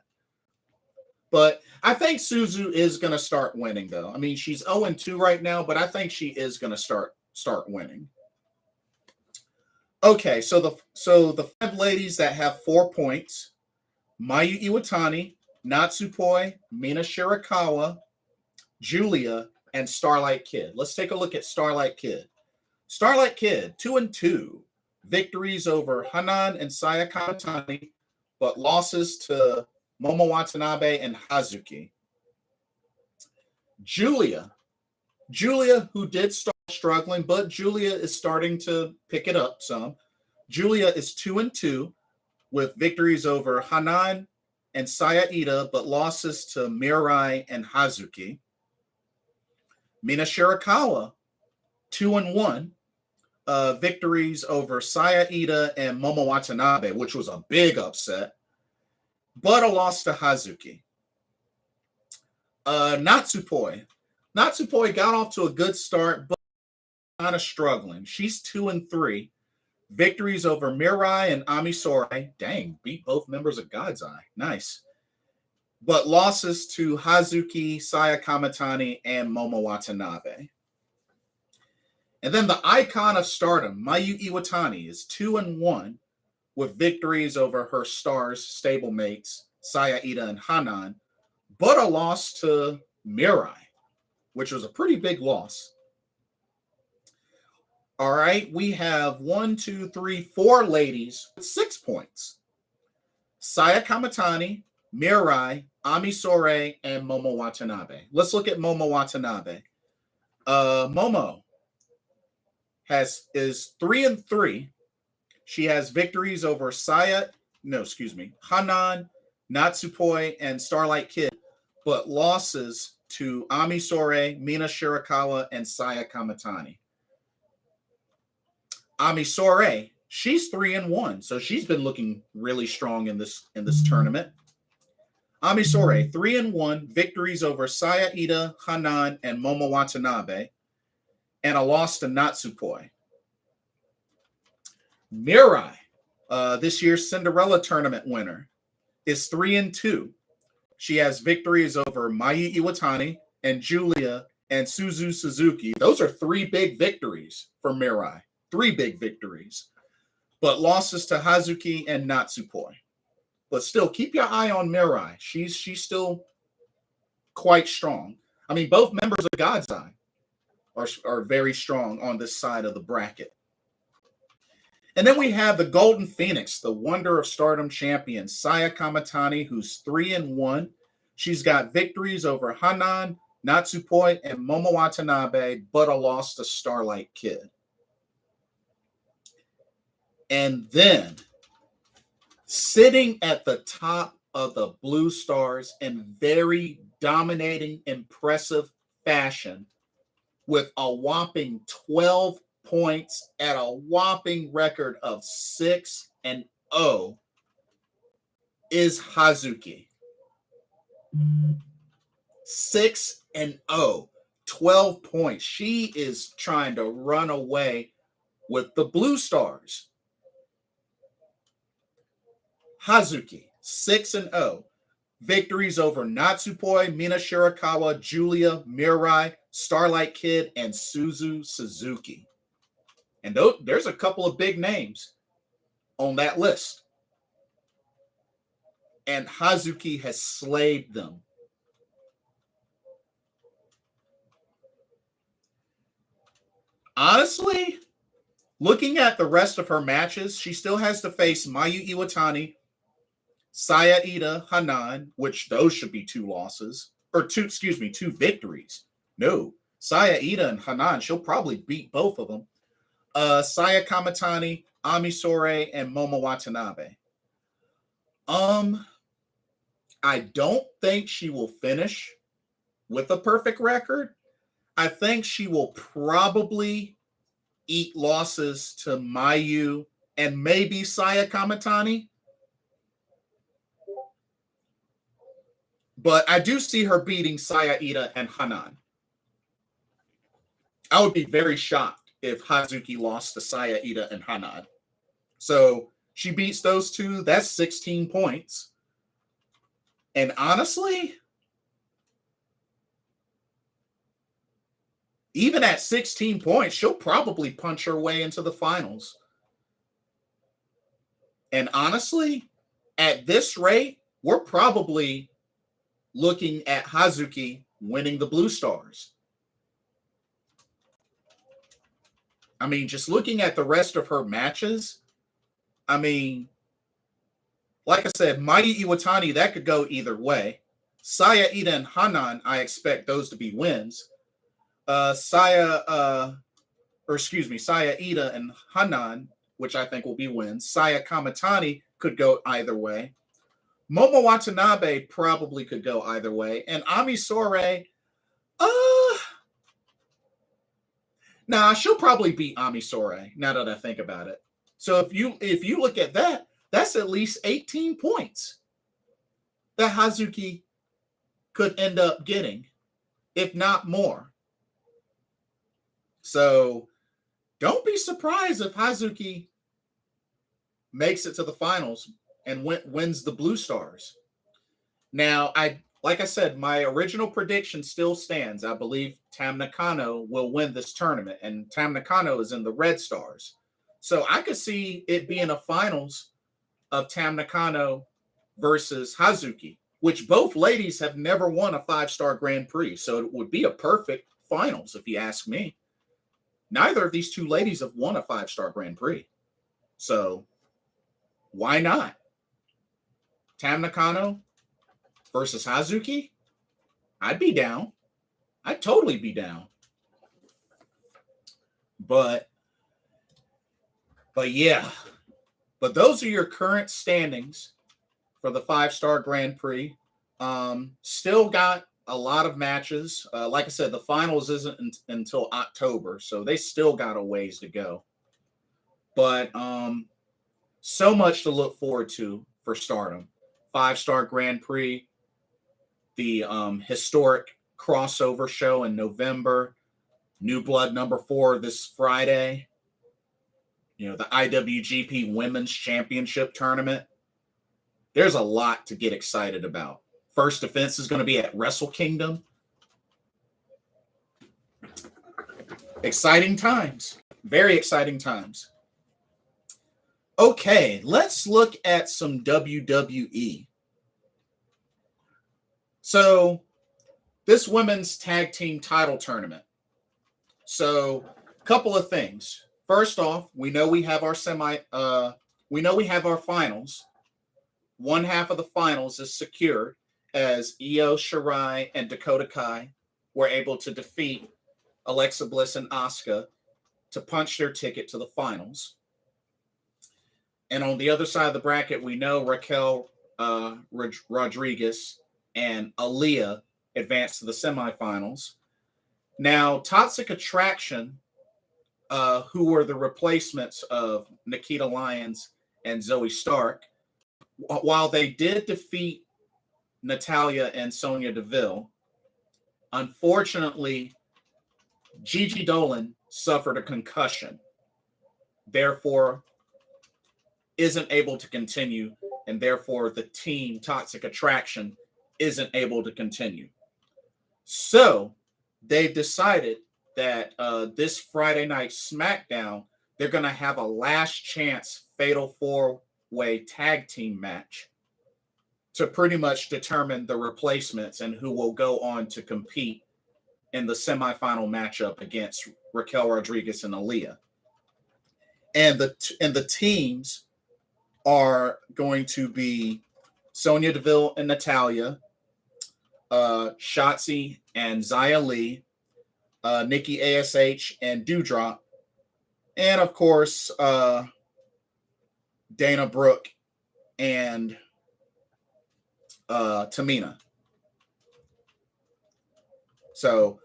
But I think Suzu is going to start winning, though. I mean, she's 0-2 right now, but I think she is going to start winning. Okay, so the 5 ladies that have 4 points: Mayu Iwatani, Natsupoi, Mina Shirakawa, Julia, and Starlight Kid. Let's take a look at Starlight Kid. Starlight Kid, 2-2. Victories over Hanan and Saya Kamatani, but losses to Momo Watanabe and Hazuki. Julia, who did start struggling, but Julia is starting to pick it up some. Julia is 2-2 with victories over Hanan and Saya Ida, but losses to Mirai and Hazuki. Mina Shirakawa, 2-1 victories over Saya Ida and Momo Watanabe, which was a big upset, but a loss to Hazuki. Natsupoi. Natsupoi got off to a good start, but kind of struggling. She's 2-3. Victories over Mirai and Ami Sourei. Dang, beat both members of God's Eye. Nice. But losses to Hazuki, Saya Kamitani, and Momo Watanabe. And then the icon of Stardom, Mayu Iwatani, is 2-1 with victories over her Stars stablemates, Saya Ida and Hanan, but a loss to Mirai, which was a pretty big loss. All right, we have 4 ladies with 6 points. Saya Kamitani, Mirai, Ami Sourei, and Momo Watanabe. Let's look at Momo Watanabe. Momo is 3-3. She has victories over Hanan, Natsupoi, and Starlight Kid, but losses to Ami Sourei, Mina Shirakawa, and Saya Kamitani. Ami Sourei, she's 3-1, so she's been looking really strong in this tournament. Ami Sourei, 3-1, victories over Saya Ida, Hanan, and Momo Watanabe, and a loss to Natsupoi. Mirai, this year's Cinderella tournament winner, is 3-2. She has victories over Mayu Iwatani and Julia and Suzu Suzuki. Those are 3 big victories for Mirai. 3 big victories, but losses to Hazuki and Natsupoi. But still, keep your eye on Mirai. She's still quite strong. I mean, both members of God's Eye are very strong on this side of the bracket. And then we have the Golden Phoenix, the Wonder of Stardom champion, Saya Kamitani, who's 3-1. She's got victories over Hanan, Natsupoi, and Momo Watanabe, but a loss to Starlight Kid. And then, sitting at the top of the Blue Stars in very dominating, impressive fashion, with a whopping 12 points at a whopping record of 6-0, is Hazuki. 6-0, 12 points. She is trying to run away with the Blue Stars. Hazuki, 6-0. Victories over Natsupoi, Mina Shirakawa, Julia, Mirai, Starlight Kid, and Suzu Suzuki. And there's a couple of big names on that list. And Hazuki has slayed them. Honestly, looking at the rest of her matches, she still has to face Mayu Iwatani, Saya Ida, Hanan, which those should be 2 losses. Or 2 victories. No, Saya Ida and Hanan, she'll probably beat both of them. Saya Kamitani, Ami Sourei, and Momo Watanabe. I don't think she will finish with a perfect record. I think she will probably eat losses to Mayu and maybe Saya Kamitani. But I do see her beating Saya Ida and Hanan. I would be very shocked if Hazuki lost to Saya Ida and Hanan. So she beats those 2. That's 16 points. And honestly, even at 16 points, she'll probably punch her way into the finals. And honestly, at this rate, we're probably looking at Hazuki winning the Blue Stars. I mean, just looking at the rest of her matches, I mean, like I said, Mayu Iwatani, that could go either way. Saya Ida and Hanan, I expect those to be wins. Saya Ida and Hanan, which I think will be wins. Saya Kamitani could go either way. Momo Watanabe probably could go either way. And Ami Sourei, Nah, she'll probably beat Ami Sourei, now that I think about it. So if you look at that, that's at least 18 points that Hazuki could end up getting, if not more. So don't be surprised if Hazuki makes it to the finals and wins the Blue Stars. Now, like I said, my original prediction still stands. I believe Tam Nakano will win this tournament, and Tam Nakano is in the Red Stars. So I could see it being a finals of Tam Nakano versus Hazuki, which both ladies have never won a 5-star Grand Prix. So it would be a perfect finals, if you ask me. Neither of these two ladies have won a 5-star Grand Prix. So why not? Tam Nakano versus Hazuki? I'd be down. I'd totally be down. But yeah. But those are your current standings for the 5-star Grand Prix. Still got a lot of matches. Like I said, the finals isn't until October, so they still got a ways to go. But so much to look forward to for Stardom. 5-star Grand Prix, the historic crossover show in November, New Blood number 4 this Friday. You know, the IWGP Women's Championship Tournament. There's a lot to get excited about. First defense is going to be at Wrestle Kingdom. Exciting times. Very exciting times. Okay, let's look at some WWE. So, this women's tag team title tournament. So, a couple of things. First off, we know we have our finals. One half of the finals is secured as Io Shirai and Dakota Kai were able to defeat Alexa Bliss and Asuka to punch their ticket to the finals. And on the other side of the bracket, we know Raquel Rodriguez and Aaliyah advanced to the semifinals. Now, Toxic Attraction, who were the replacements of Nikita Lyons and Zoe Stark, while they did defeat Natalya and Sonya Deville, unfortunately, Gigi Dolan suffered a concussion, therefore isn't able to continue, and therefore the team Toxic Attraction isn't able to continue. So they've decided that this Friday night SmackDown, they're going to have a last chance fatal 4-way tag team match to pretty much determine the replacements and who will go on to compete in the semifinal matchup against Raquel Rodriguez and Aaliyah. And the teams are going to be Sonya Deville and Natalya, Shotzi and Xia Li, Nikki ASH and Doudrop, and of course Dana Brooke and Tamina. So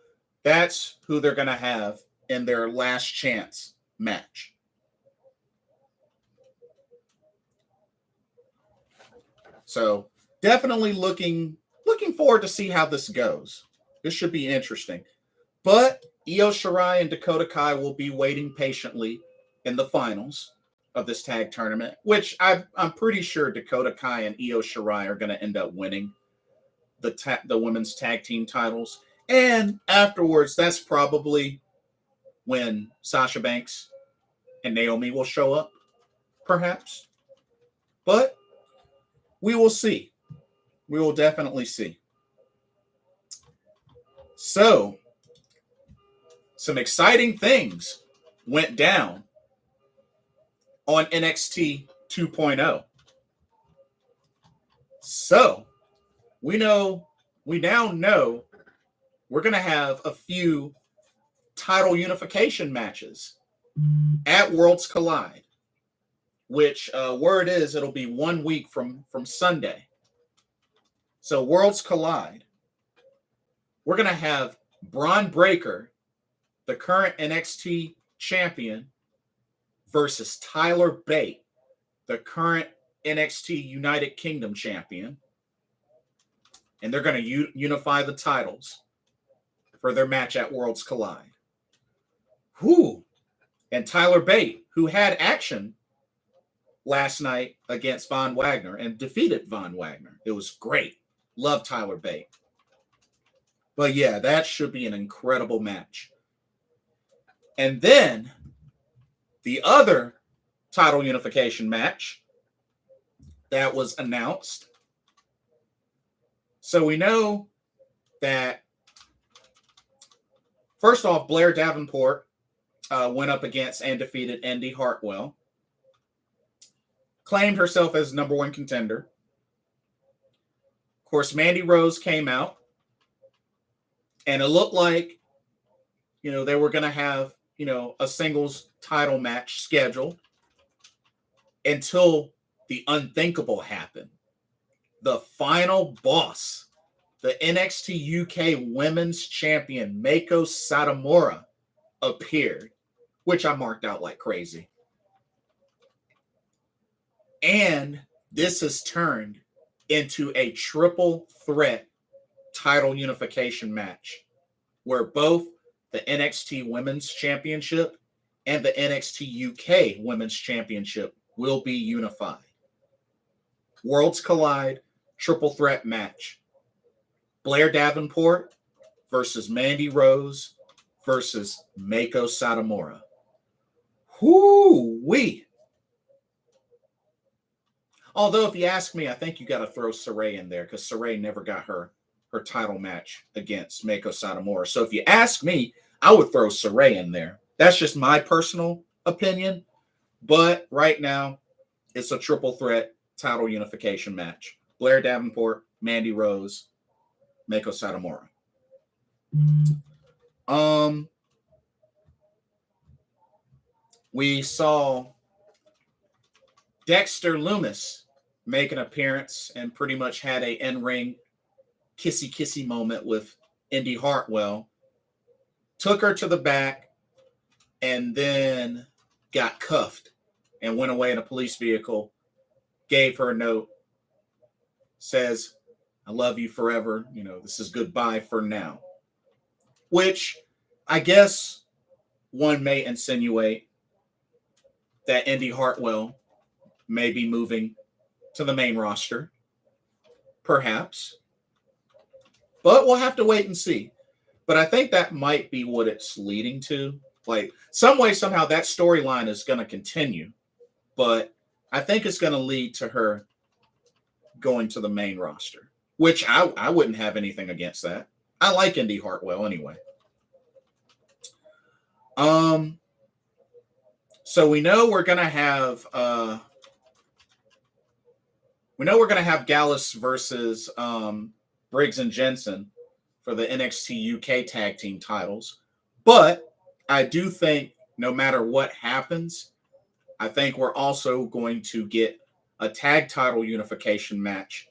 that's who they're going to have in their last chance match. So definitely looking forward to see how this goes. This should be interesting. But Io Shirai and Dakota Kai will be waiting patiently in the finals of this tag tournament, which I'm pretty sure Dakota Kai and Io Shirai are going to end up winning the women's tag team titles. And afterwards, that's probably when Sasha Banks and Naomi will show up, perhaps. But we will see. We will definitely see. So, some exciting things went down on NXT 2.0. So, we now know we're going to have a few title unification matches at Worlds Collide, which word is it'll be 1 week from Sunday. So Worlds Collide, we're going to have Braun Breaker the current NXT champion, versus Tyler Bate, the current NXT United Kingdom champion. And they're going to unify the titles for their match at Worlds Collide. Whew. And Tyler Bate, who had action last night against Von Wagner and defeated Von Wagner. It was great. Love Tyler Bate. But yeah, that should be an incredible match. And then the other title unification match that was announced. So we know that, first off, Blair Davenport went up against and defeated Indy Hartwell. Claimed herself as number one contender. Of course, Mandy Rose came out. And it looked like, they were going to have, a singles title match scheduled until the unthinkable happened. The final boss, the NXT UK Women's Champion, Meiko Satomura, appeared, which I marked out like crazy. And this has turned into a triple threat title unification match where both the NXT Women's Championship and the NXT UK Women's Championship will be unified. Worlds Collide triple threat match. Blair Davenport versus Mandy Rose versus Meiko Satomura. Whoo-wee. Although, if you ask me, I think you got to throw Saray in there because Saray never got her title match against Meiko Satomura. So if you ask me, I would throw Saray in there. That's just my personal opinion. But right now, it's a triple threat title unification match. Blair Davenport, Mandy Rose, Meiko Satomura. We saw Dexter Lumis make an appearance and pretty much had a in-ring kissy moment with Indy Hartwell. Took her to the back and then got cuffed and went away in a police vehicle. Gave her a note. Says, I love you forever. This is goodbye for now. Which I guess one may insinuate that Indy Hartwell may be moving to the main roster. Perhaps. But we'll have to wait and see. But I think that might be what it's leading to. Like, some way, somehow, that storyline is going to continue. But I think it's going to lead to her going to the main roster. Which I wouldn't have anything against that. I like Indy Hartwell anyway. So we know we're going to have... Gallus versus Briggs and Jensen for the NXT UK tag team titles. But I do think no matter what happens, I think we're also going to get a tag title unification match,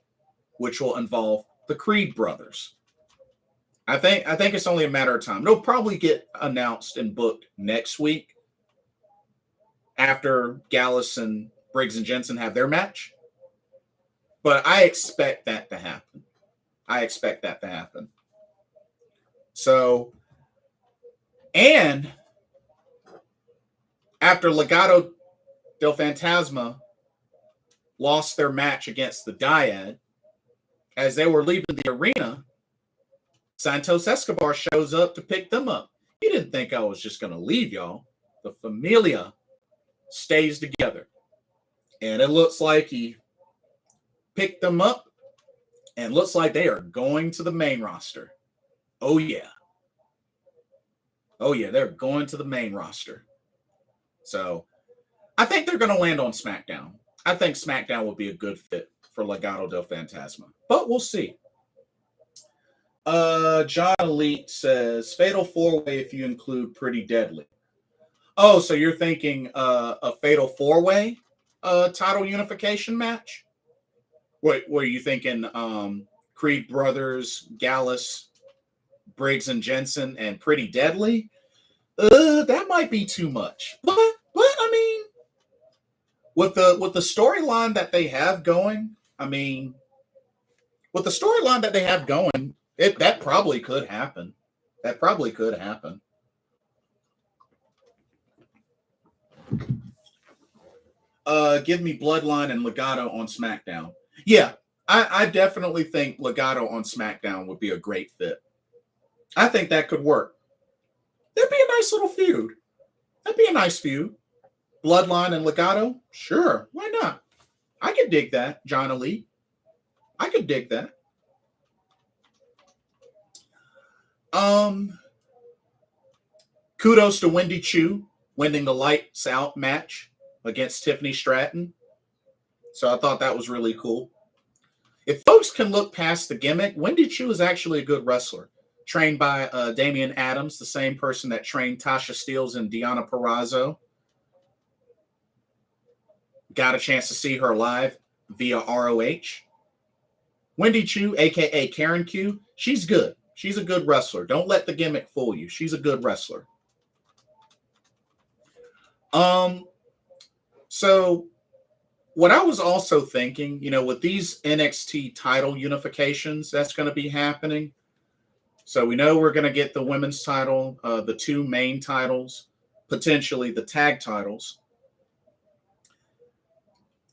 which will involve the Creed brothers. I think it's only a matter of time. They'll probably get announced and booked next week after Gallus and Briggs and Jensen have their match. But I expect that to happen. So, and after Legado del Fantasma lost their match against the Dyad, as they were leaving the arena, Santos Escobar shows up to pick them up. He didn't think I was just going to leave, y'all. The Familia stays together. And it looks like he picked them up and looks like they are going to the main roster. Oh, yeah. They're going to the main roster. So I think they're going to land on SmackDown. I think SmackDown will be a good fit for Legado del Fantasma. But we'll see. John Elite says, Fatal 4-Way if you include Pretty Deadly. Oh, so you're thinking a Fatal 4-Way title unification match? What were you thinking? Creed Brothers, Gallus, Briggs and Jensen, and Pretty Deadly? might be too much. But I mean, with the storyline that they have going, I mean, with the storyline that they have going, that probably could happen. That probably could happen. Give me Bloodline and Legado on SmackDown. Yeah, I definitely think Legado on SmackDown would be a great fit. I think that could work. That'd be a nice little feud. That'd be a nice feud. Bloodline and Legado? Sure. Why not? I could dig that, John Elite. I could dig that. Kudos to Wendy Chu winning the Lights Out match against Tiffany Stratton. So I thought that was really cool. If folks can look past the gimmick, Wendy Chu is actually a good wrestler. Trained by Damian Adams, the same person that trained Tasha Steelz and Deonna Purrazzo. Got a chance to see her live via ROH. Wendy Chu, a.k.a. Karen Q, she's good. She's a good wrestler. Don't let the gimmick fool you. She's a good wrestler. So what I was also thinking, with these NXT title unifications that's going to be happening. So we know we're going to get the women's title, the two main titles, potentially the tag titles.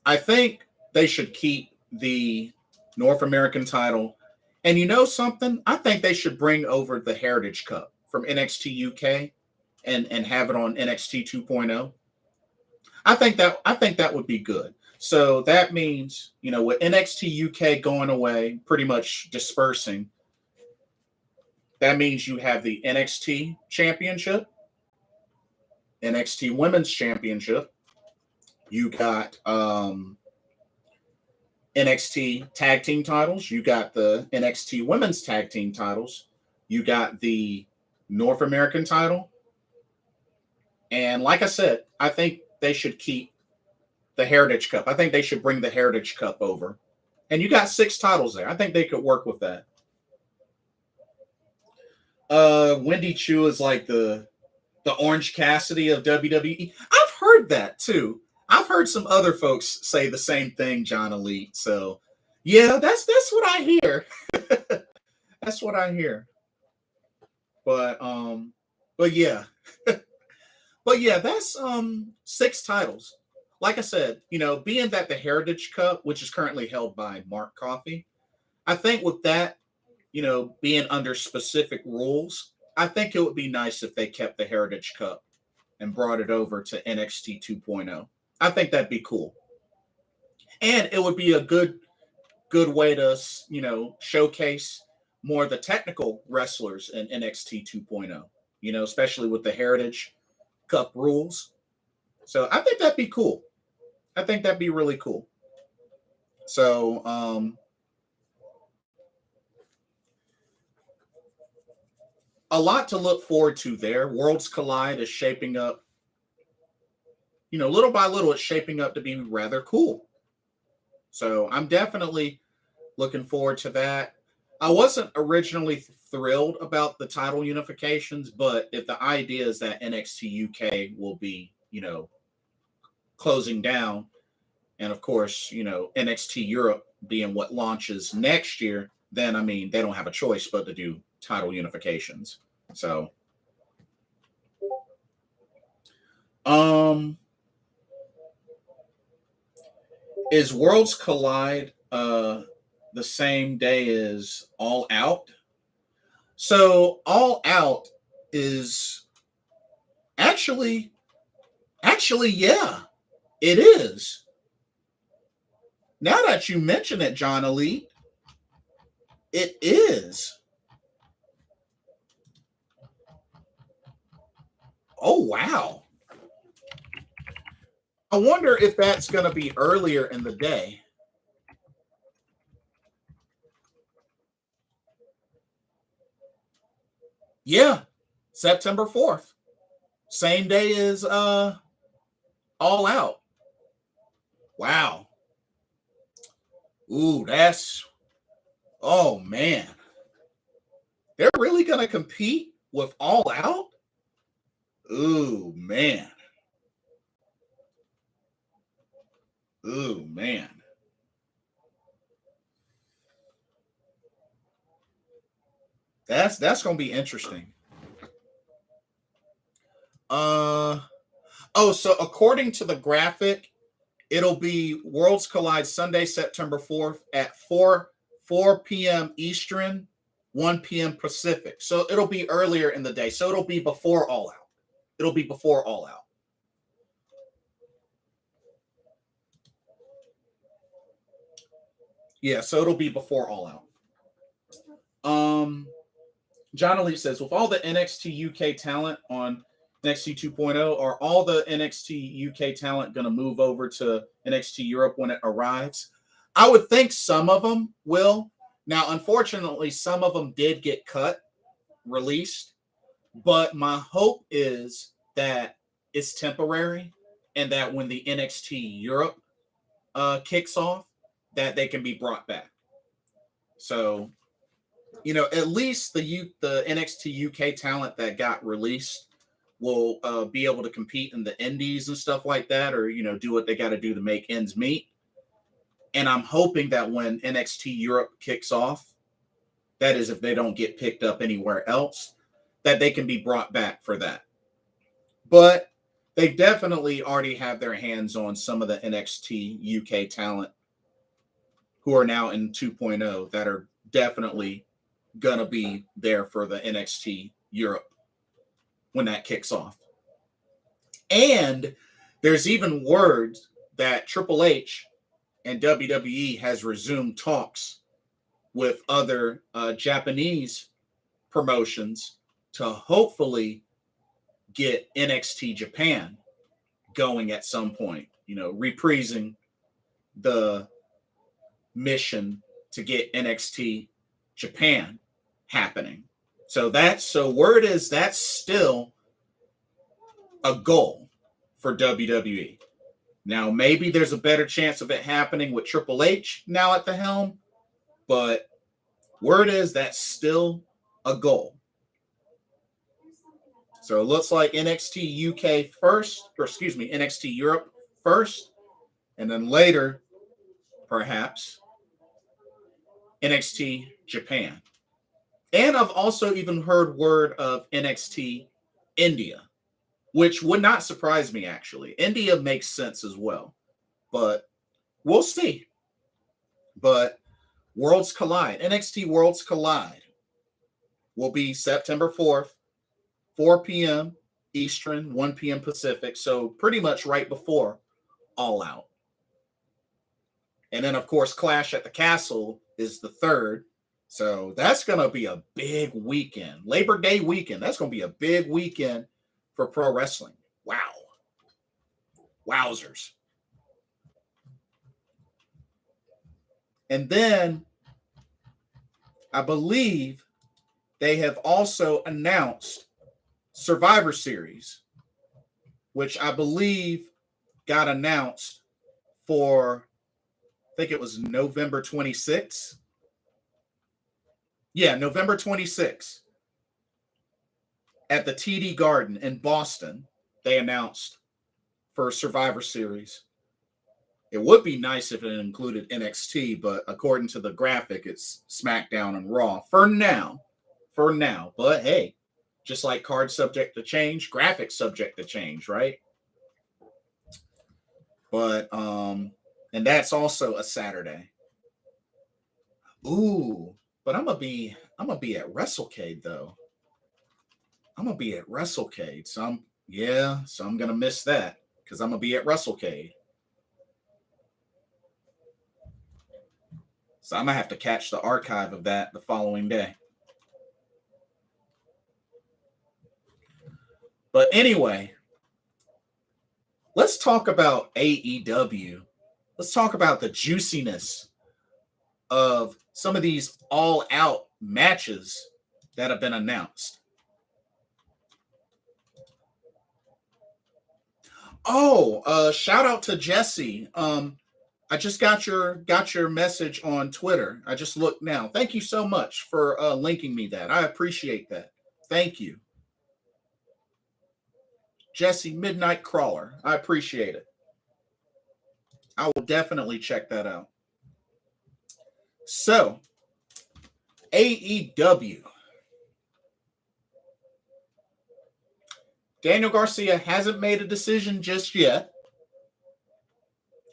I think they should keep the North American title. And you know something? I think they should bring over the Heritage Cup from NXT UK and have it on NXT 2.0. I think that would be good. So that means, with NXT UK going away, pretty much dispersing, that means you have the NXT Championship, NXT Women's Championship. You got NXT Tag Team titles. You got the NXT Women's Tag Team titles. You got the North American title. And like I said, I think they should keep the Heritage Cup. I think they should bring the Heritage Cup over. And you got 6 titles there. I think they could work with that. Wendy Chu is like the Orange Cassidy of WWE. I've heard that too. I've heard some other folks say the same thing, John Elite. So yeah, that's what I hear. That's what I hear. But yeah. But yeah, that's 6 titles. Like I said, being that the Heritage Cup, which is currently held by Mark Coffey, I think with that, being under specific rules, I think it would be nice if they kept the Heritage Cup and brought it over to NXT 2.0. I think that'd be cool. And it would be a good way to, showcase more of the technical wrestlers in NXT 2.0, especially with the Heritage Cup rules. So I think that'd be cool. I think that'd be really cool. So, a lot to look forward to there. Worlds Collide is shaping up, little by little, it's shaping up to be rather cool. So I'm definitely looking forward to that. I wasn't originally thrilled about the title unifications, but if the idea is that NXT UK will be, closing down, and of course, NXT Europe being what launches next year, then, they don't have a choice but to do title unifications. So, is Worlds Collide the same day as All Out? So All Out is actually, yeah, it is. Now that you mention it, John Elite, it is. Oh, wow. I wonder if that's going to be earlier in the day. Yeah, September 4th. Same day as All Out. Wow. Ooh, oh man. They're really going to compete with All Out? Ooh, man. Ooh, man. That's gonna be interesting. So according to the graphic, it'll be Worlds Collide Sunday, September 4th at 4 p.m. Eastern, 1 p.m. Pacific. So it'll be earlier in the day. So it'll be before All Out. It'll be before All Out. Yeah, so it'll be before All Out. John Elite says, with all the NXT UK talent on NXT 2.0, are all the NXT UK talent going to move over to NXT Europe when it arrives? I would think some of them will. Now, unfortunately, some of them did get released, but my hope is that it's temporary and that when the NXT Europe kicks off, that they can be brought back. So, at least the NXT UK talent that got released will be able to compete in the indies and stuff like that, or, do what they got to do to make ends meet. And I'm hoping that when NXT Europe kicks off, that is if they don't get picked up anywhere else, that they can be brought back for that. But they definitely already have their hands on some of the NXT UK talent who are now in 2.0 that are definitely going to be there for the NXT Europe when that kicks off. And there's even words that Triple H and WWE has resumed talks with other Japanese promotions to hopefully get NXT Japan going at some point, reprising the mission to get NXT Japan happening. So word is that's still a goal for WWE. Now, maybe there's a better chance of it happening with Triple H now at the helm, but word is that's still a goal. So it looks like NXT UK first, NXT Europe first, and then later, perhaps, NXT Japan. And I've also even heard word of NXT India, which would not surprise me, actually. India makes sense as well, but we'll see. But Worlds Collide, NXT Worlds Collide will be September 4th, 4 p.m. Eastern, 1 p.m. Pacific. So pretty much right before All Out. And then, of course, Clash at the Castle is the 3rd. So that's going to be a big weekend. Labor Day weekend. That's going to be a big weekend for pro wrestling. Wow. Wowzers. And then I believe they have also announced Survivor Series, which I believe got announced for, I think it was November 26th. Yeah, November 26th. At the TD Garden in Boston, they announced for Survivor Series. It would be nice if it included NXT, but according to the graphic, it's SmackDown and Raw for now. But hey, just like card subject to change, graphic subject to change, right? But and that's also a Saturday. Ooh, but I'm gonna be at WrestleCade though. I'm gonna be at WrestleCade, so I'm gonna miss that because I'm gonna be at WrestleCade. So I'm gonna have to catch the archive of that the following day. But anyway, let's talk about AEW. Let's talk about the juiciness of some of these all-out matches that have been announced. Oh, shout out to Jesse. I just got your message on Twitter. I just looked now. Thank you so much for linking me that. I appreciate that. Thank you. Jesse Midnight Crawler. I appreciate it. I will definitely check that out. So, AEW. Daniel Garcia hasn't made a decision just yet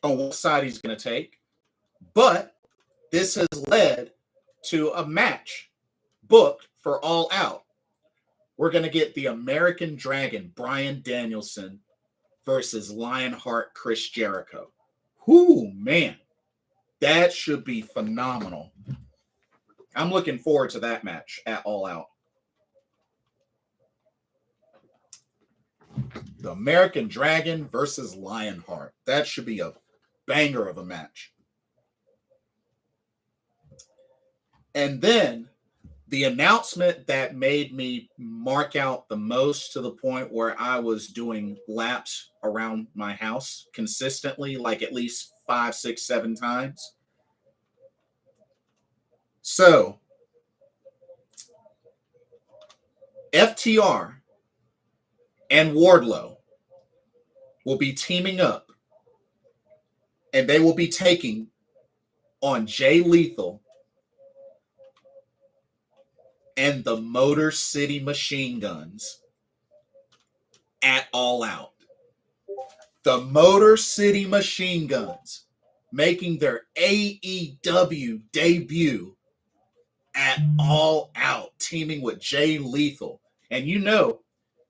on what side he's going to take, but this has led to a match booked for All Out. We're going to get the American Dragon, Bryan Danielson, versus Lionheart Chris Jericho. Whoo, man. That should be phenomenal. I'm looking forward to that match at All Out. The American Dragon versus Lionheart. That should be a banger of a match. And then the announcement that made me mark out the most, to the point where I was doing laps around my house consistently, like at least 5, 6, 7 times. So, FTR and Wardlow will be teaming up, and they will be taking on Jay Lethal and the Motor City Machine Guns at All Out. The Motor City Machine Guns making their AEW debut at All Out, teaming with Jay Lethal. And you know,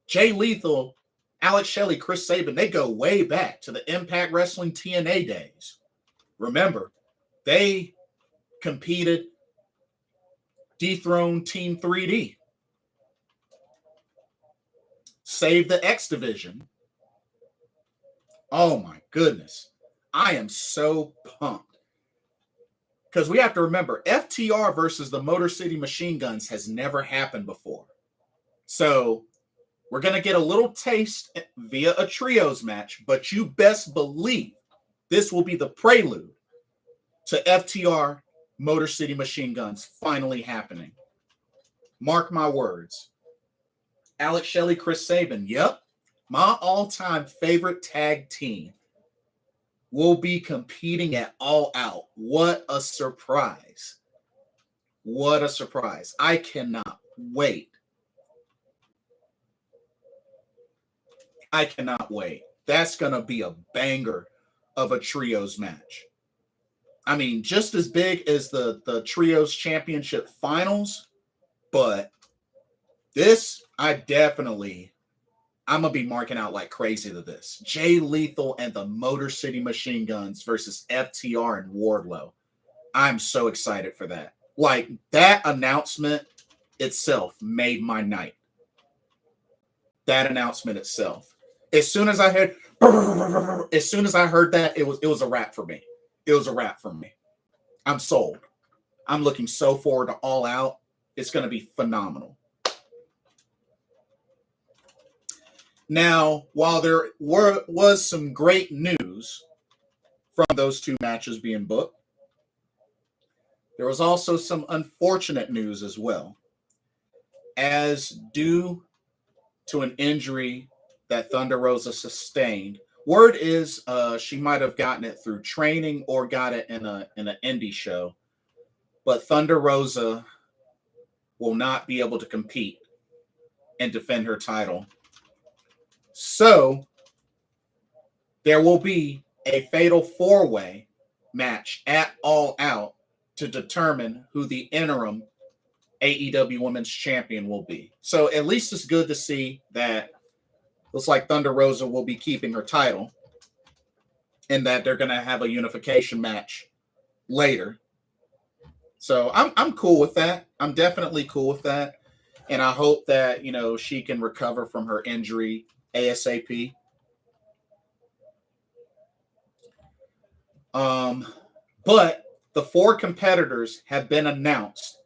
Jay Lethal, Alex Shelley, Chris Sabin, they go way back to the Impact Wrestling TNA days. Remember, they competed, dethroned Team 3D, saved the X Division. Oh my goodness. I am so pumped. Because we have to remember, FTR versus the Motor City Machine Guns has never happened before. So we're going to get a little taste via a trios match, but you best believe this will be the prelude to FTR Motor City Machine Guns finally happening. Mark my words. Alex Shelley, Chris Sabin, yep, my all-time favorite tag team, will be competing at All Out. What a surprise. What a surprise. I cannot wait. I cannot wait. That's going to be a banger of a trios match. I mean, just as big as the trios championship finals, but this, I'm going to be marking out like crazy to this. Jay Lethal and the Motor City Machine Guns versus FTR and Wardlow. I'm so excited for that. Like, that announcement itself made my night. That announcement itself. As soon as I heard that, it was a wrap for me. It was a wrap for me. I'm sold. I'm looking so forward to All Out. It's going to be phenomenal. Now, while there was some great news from those two matches being booked, there was also some unfortunate news as well. As due to an injury that Thunder Rosa sustained, word is she might have gotten it through training or got it in an indie show. But Thunder Rosa will not be able to compete and defend her title. So there will be a fatal 4-way match at All Out to determine who the interim AEW Women's Champion will be. So at least it's good to see that looks like Thunder Rosa will be keeping her title and that they're going to have a unification match later. So I'm cool with that. I'm definitely cool with that. And I hope that, you know, she can recover from her injury ASAP. But the 4 competitors have been announced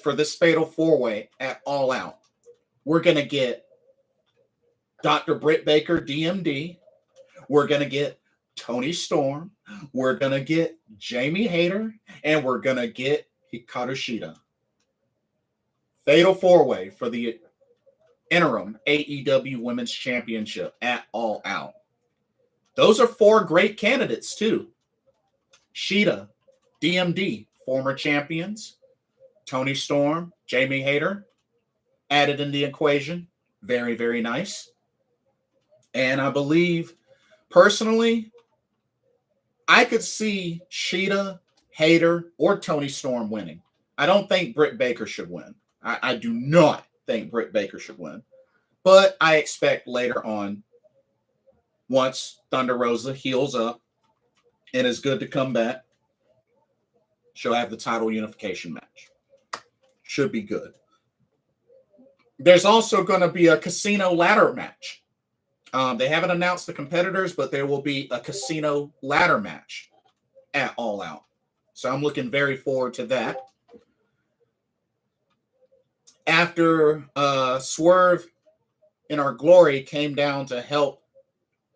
for this fatal 4-way at All Out. We're going to get Dr. Britt Baker, DMD. We're going to get Tony Storm. We're going to get Jamie Hayter. And we're going to get Hikaru Shida. Fatal 4-way for the interim AEW Women's Championship at All Out. Those are 4 great candidates too. Sheeta, DMD, former champions. Toni Storm, Jamie Hayter added in the equation. Very, very nice. And I believe, personally, I could see Sheeta, Hayter, or Toni Storm winning. I don't think Britt Baker should win. I do not think Britt Baker should win. But I expect later on, once Thunder Rosa heals up and is good to come back, she'll have the title unification match. Should be good. There's also going to be a casino ladder match. They haven't announced the competitors, but there will be a casino ladder match at All Out. So I'm looking very forward to that. After Swerve in Our Glory came down to help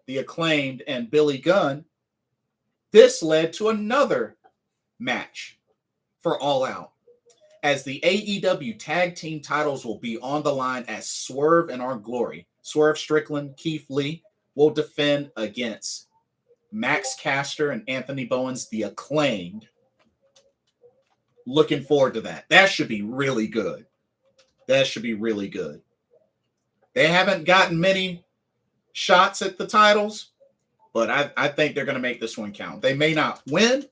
the Acclaimed and Billy Gunn, this led to another match for All Out, as the AEW tag team titles will be on the line as Swerve in Our Glory. Swerve Strickland, Keith Lee will defend against Max Caster and Anthony Bowens, the Acclaimed. Looking forward to that. That should be really good. That should be really good. They haven't gotten many shots at the titles, but I think they're going to make this one count. They may not win,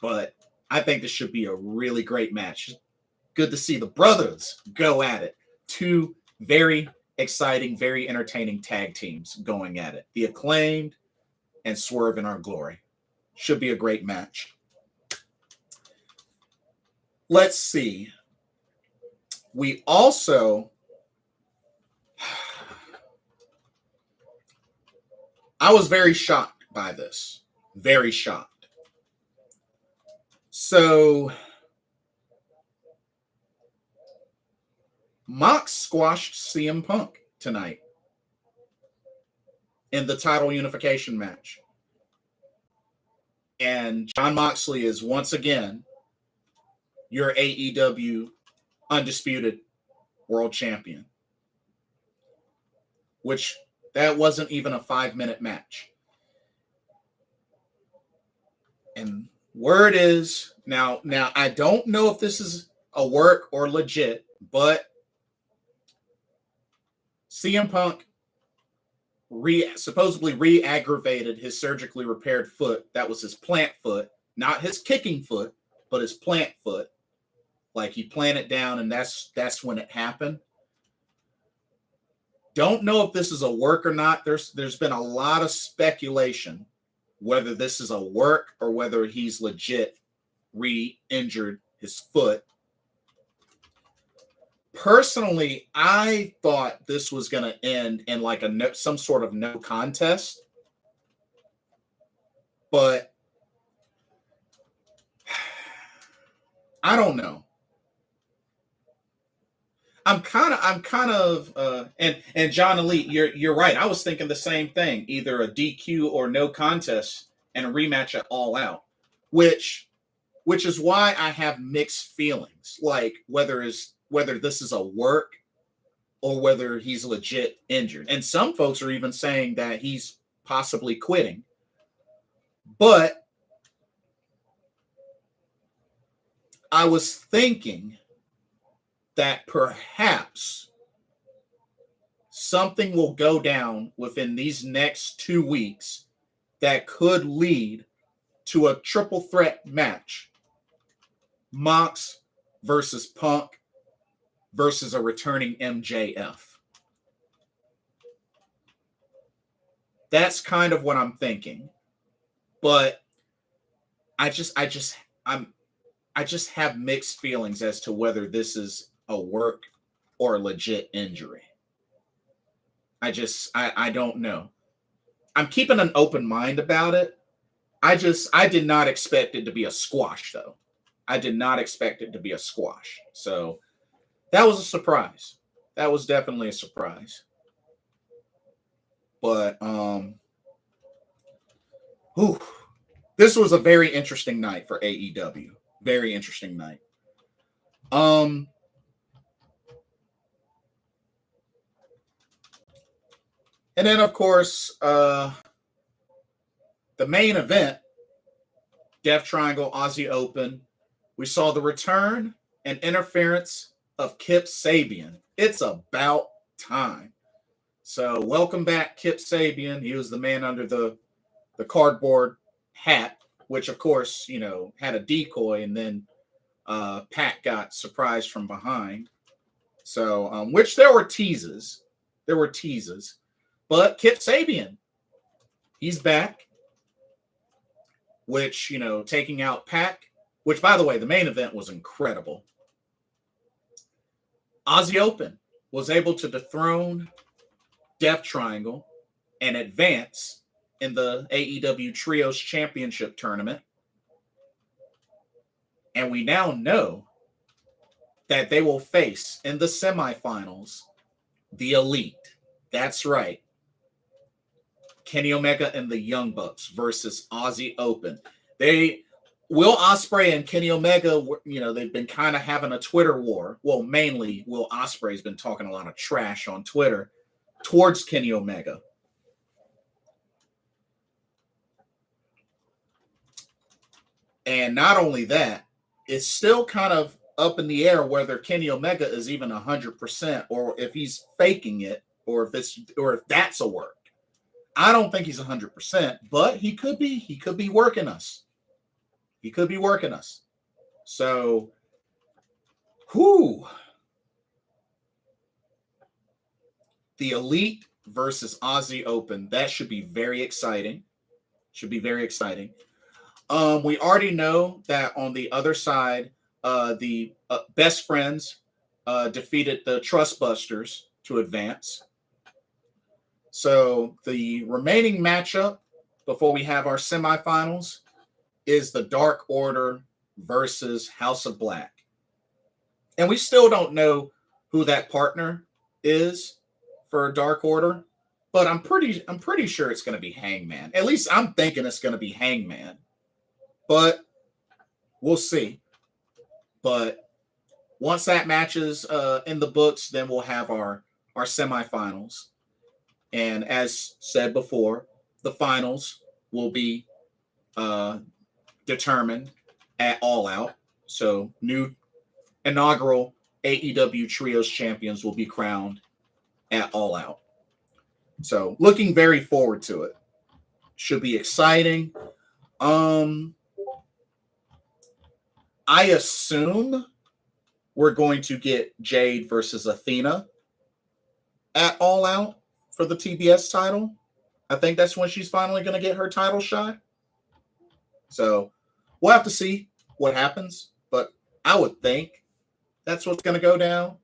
but I think this should be a really great match. Good to see the brothers go at it. 2 very exciting, very entertaining tag teams going at it. The Acclaimed and Swerve in Our Glory. Should be a great match. Let's see. We also... I was very shocked by this. Very shocked. So... Mox squashed CM Punk tonight in the title unification match. And Jon Moxley is once again your AEW undisputed world champion. Which, that wasn't even a 5-minute match. And word is, now I don't know if this is a work or legit, but CM Punk supposedly re-aggravated his surgically repaired foot. That was his plant foot, not his kicking foot, but his plant foot. Like, he planted down, and that's when it happened. Don't know if this is a work or not. There's been a lot of speculation whether this is a work or whether he's legit re-injured his foot. Personally, I thought this was going to end in like some sort of no contest. But I don't know. I'm kind of, and John Elite, you're right. I was thinking the same thing, either a DQ or no contest and a rematch at All Out, which is why I have mixed feelings, like whether this is a work or whether he's legit injured. And some folks are even saying that he's possibly quitting. But I was thinking that perhaps something will go down within these next 2 weeks that could lead to a triple threat match. Mox versus Punk versus a returning MJF. That's kind of what I'm thinking. But I just have mixed feelings as to whether this is a work or a legit injury. I don't know. I'm keeping an open mind about it. I did not expect it to be a squash, though. I did not expect it to be a squash. So that was a surprise. That was definitely a surprise. But this was a very interesting night for AEW. Very interesting night. And then, of course, the main event, Death Triangle Aussie Open, we saw the return and interference of Kip Sabian. It's about time. So welcome back, Kip Sabian. He was the man under the cardboard hat, which, of course, had a decoy, and then Pat got surprised from behind. So, which there were teases. But Kip Sabian, he's back, which, taking out Pac, which, by the way, the main event was incredible. Aussie Open was able to dethrone Death Triangle and advance in the AEW Trios Championship Tournament. And we now know that they will face in the semifinals the Elite. That's right. Kenny Omega and the Young Bucks versus Aussie Open. Will Ospreay and Kenny Omega, they've been kind of having a Twitter war. Well, mainly Will Ospreay's been talking a lot of trash on Twitter towards Kenny Omega. And not only that, it's still kind of up in the air whether Kenny Omega is even 100% or if he's faking it or if that's a work. I don't think he's 100%, but he could be. He could be working us. So, the Elite versus Aussie Open. That should be very exciting. We already know that on the other side, the Best Friends defeated the Trustbusters to advance. So the remaining matchup before we have our semifinals is the Dark Order versus House of Black. And we still don't know who that partner is for Dark Order, but I'm pretty sure it's going to be Hangman. At least I'm thinking it's going to be Hangman. But we'll see. But once that match is in the books, then we'll have our semifinals. And as said before, the finals will be determined at All Out. So new inaugural AEW Trios champions will be crowned at All Out. So looking very forward to it. Should be exciting. I assume we're going to get Jade versus Athena at All Out for the TBS title. I think that's when she's finally going to get her title shot. So we'll have to see what happens, but I would think that's what's going to go down.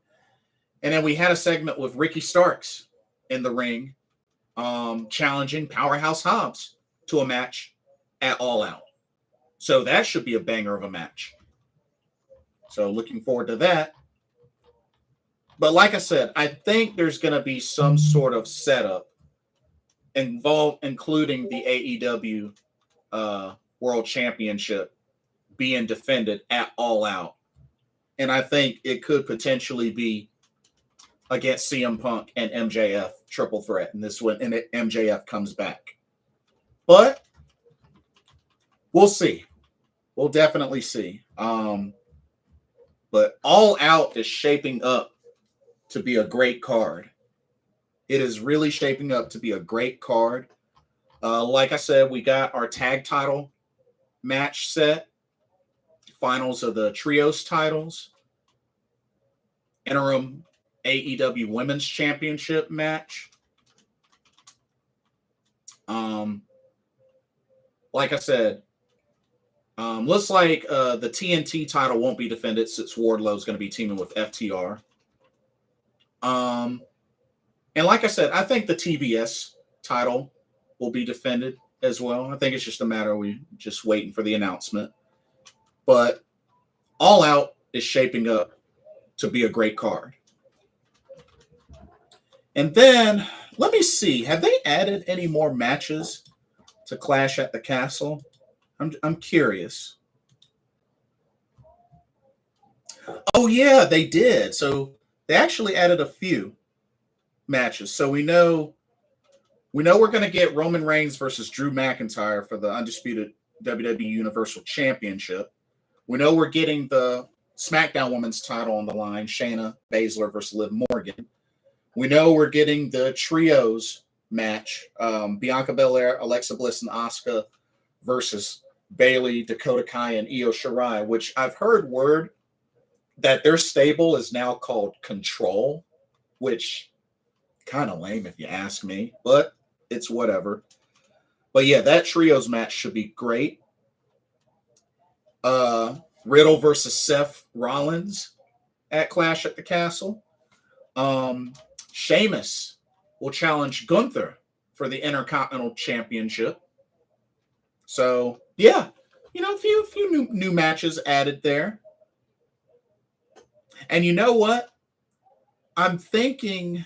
And then we had a segment with Ricky Starks in the ring, challenging Powerhouse Hobbs to a match at All Out. So that should be a banger of a match. So looking forward to that. But like I said, I think there's going to be some sort of setup including the AEW World Championship being defended at All Out. And I think it could potentially be against CM Punk and MJF triple threat. And MJF comes back. But we'll see. We'll definitely see. But All Out is shaping up to be a great card. It is really shaping up to be a great card. Like I said, we got our tag title match set. Finals of the trios titles. Interim AEW Women's Championship match. Like I said, looks like the TNT title won't be defended since Wardlow is going to be teaming with FTR. And like I said, I think the TBS title will be defended as well. I think it's just a matter of we just waiting for the announcement. But All Out is shaping up to be a great card. And then, let me see. Have they added any more matches to Clash at the Castle? I'm curious. Oh, yeah, they did. So they actually added a few matches. So we know We know we're going to get Roman Reigns versus Drew McIntyre for the undisputed WWE Universal Championship. We know we're getting the SmackDown Women's title on the line, Shayna Baszler versus Liv Morgan. We know we're getting the trios match, Bianca Belair, Alexa Bliss, and Asuka versus Bayley, Dakota Kai, and Io Shirai, which I've heard word that their stable is now called Control, which kind of lame if you ask me, but it's whatever. But yeah, that trios match should be great. Riddle versus Seth Rollins at Clash at the Castle. Sheamus will challenge Gunther for the Intercontinental Championship. So yeah, a few new matches added there. And you know what? I'm thinking,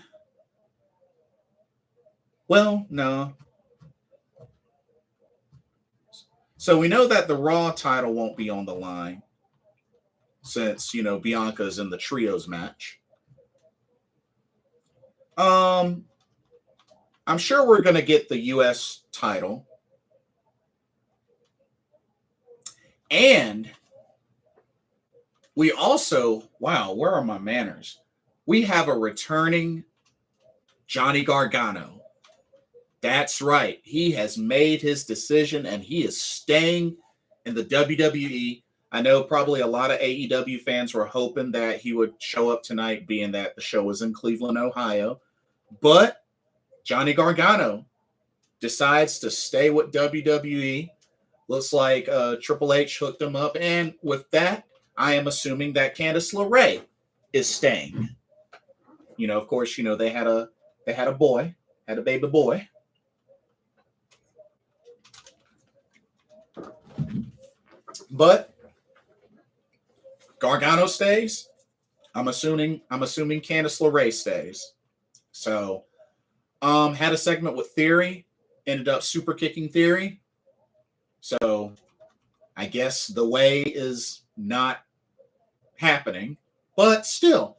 well, no. So we know that the Raw title won't be on the line since, Bianca's in the trios match. I'm sure we're going to get the US title. And we also, wow, where are my manners? We have a returning Johnny Gargano. That's right. He has made his decision and he is staying in the WWE. I know probably a lot of AEW fans were hoping that he would show up tonight, being that the show was in Cleveland, Ohio. But Johnny Gargano decides to stay with WWE. Looks like Triple H hooked him up. And with that, I am assuming that Candice LeRae is staying. Of course, they had a baby boy. But Gargano stays. I'm assuming Candice LeRae stays. So, had a segment with Theory, ended up super kicking Theory. So, I guess the way is not happening, but still,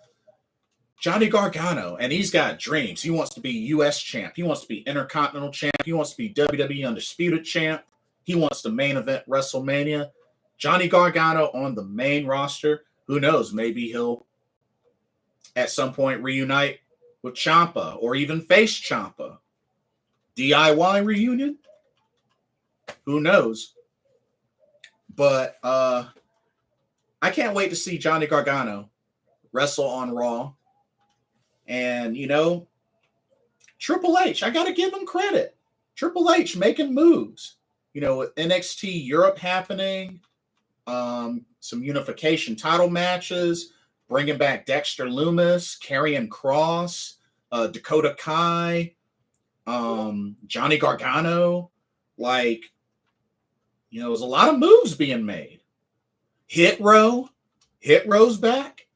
Johnny Gargano, and he's got dreams. He wants to be U.S. champ. He wants to be Intercontinental champ. He wants to be WWE Undisputed champ. He wants to main event WrestleMania. Johnny Gargano on the main roster. Who knows? Maybe he'll at some point reunite with Ciampa or even face Ciampa. DIY reunion? Who knows? But I can't wait to see Johnny Gargano wrestle on Raw. And, Triple H, I got to give him credit. Triple H making moves. With NXT Europe happening, some unification title matches, bringing back Dexter Lumis, Karrion Kross, Dakota Kai, Johnny Gargano. There's a lot of moves being made. Hit Row's back.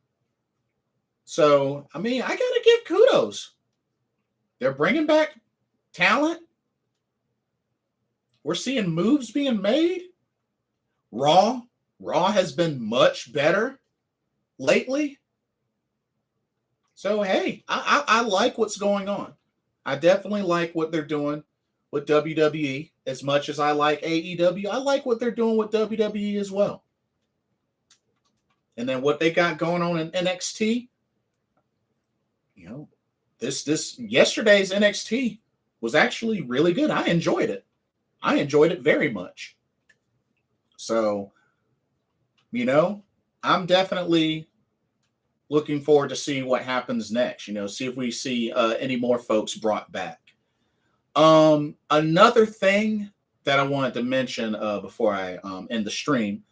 So, I got to give kudos. They're bringing back talent. We're seeing moves being made. Raw has been much better lately. So, hey, I like what's going on. I definitely like what they're doing with WWE as much as I like AEW. I like what they're doing with WWE as well. And then what they got going on in NXT, this yesterday's NXT was actually really good. I enjoyed it. I enjoyed it very much. So, I'm definitely looking forward to see what happens next. See if we see any more folks brought back. Another thing that I wanted to mention before I end the stream.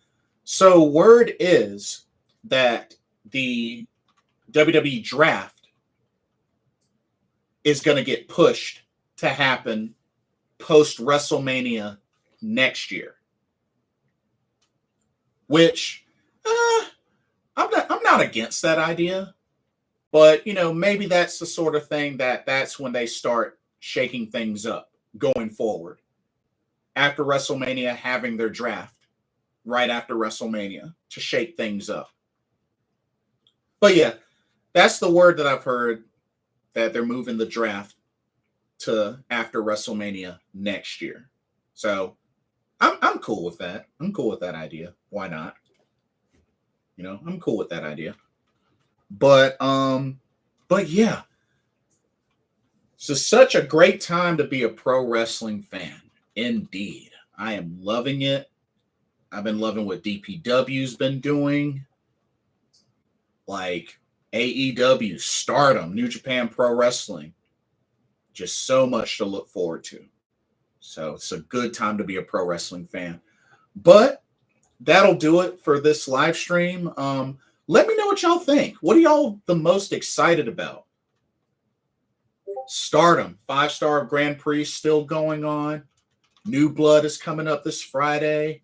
So word is that the WWE draft is going to get pushed to happen post WrestleMania next year, which I'm not against that idea, but maybe that's the sort of thing that's when they start shaking things up going forward after WrestleMania, having their draft right after WrestleMania to shake things up. But yeah, that's the word that I've heard, that they're moving the draft to after WrestleMania next year. So I'm cool with that. I'm cool with that idea. Why not? You know, I'm cool with that idea. But yeah. So such a great time to be a pro wrestling fan. Indeed. I am loving it. I've been loving what DPW's been doing. Like AEW, Stardom, New Japan Pro Wrestling. Just so much to look forward to. So it's a good time to be a pro wrestling fan. But that'll do it for this live stream. Let me know what y'all think. What are y'all the most excited about? Stardom, 5-star Grand Prix still going on. New Blood is coming up this Friday.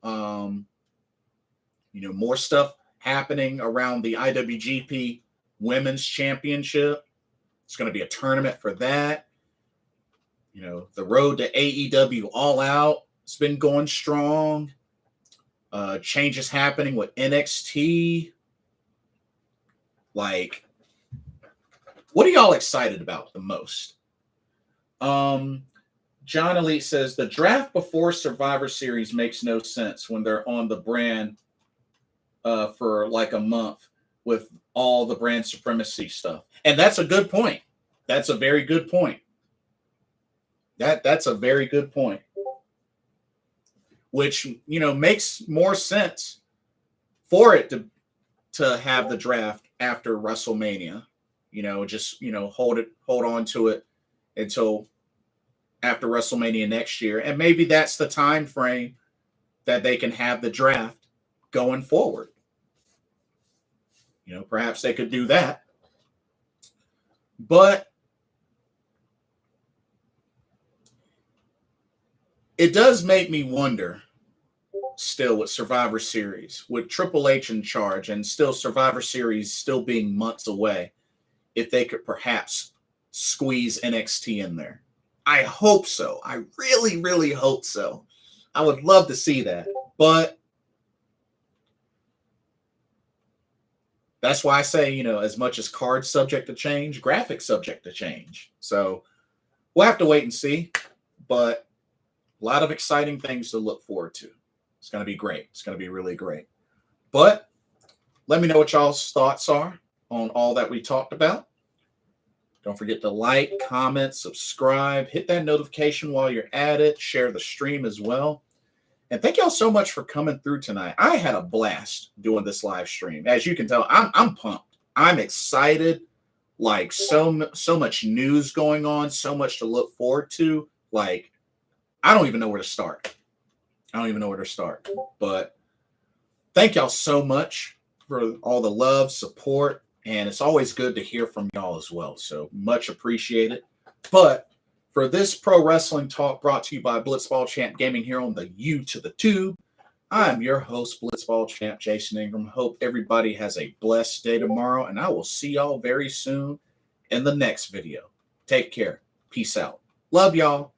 You know, more stuff happening around the IWGP Women's Championship. It's going to be a tournament for that. You know, the road to AEW All Out has been going strong. Changes happening with NXT. Like, what are y'all excited about the most? John Elite says the draft before Survivor Series makes no sense when they're on the brand for like a month with all the brand supremacy stuff. And that's a good point. That's a very good point. That's a very good point. Which, you know, makes more sense for it to have the draft after WrestleMania. You know, just, you know, hold on to it until after WrestleMania next year. And maybe that's the time frame that they can have the draft going forward. You know, perhaps they could do that. But it does make me wonder still with Survivor Series, with Triple H in charge and still Survivor Series still being months away, if they could perhaps squeeze NXT in there. I hope so. I really, really hope so. I would love to see that. But that's why I say, you know, as much as cards subject to change, graphics subject to change. So we'll have to wait and see. But a lot of exciting things to look forward to. It's going to be great. It's going to be really great. But let me know what y'all's thoughts are on all that we talked about. Don't forget to like, comment, subscribe, hit that notification while you're at it, share the stream as well. And thank y'all so much for coming through tonight. I had a blast doing this live stream. As you can tell, I'm pumped. I'm excited. Like so much news going on, so much to look forward to. Like, I don't even know where to start. But thank y'all so much for all the love, support, and it's always good to hear from y'all as well. So much appreciated. But for this pro wrestling talk brought to you by Blitzball Champ Gaming here on the U to the Tube, I'm your host, Blitzball Champ Jason Ingram. Hope everybody has a blessed day tomorrow, and I will see y'all very soon in the next video. Take care. Peace out. Love y'all.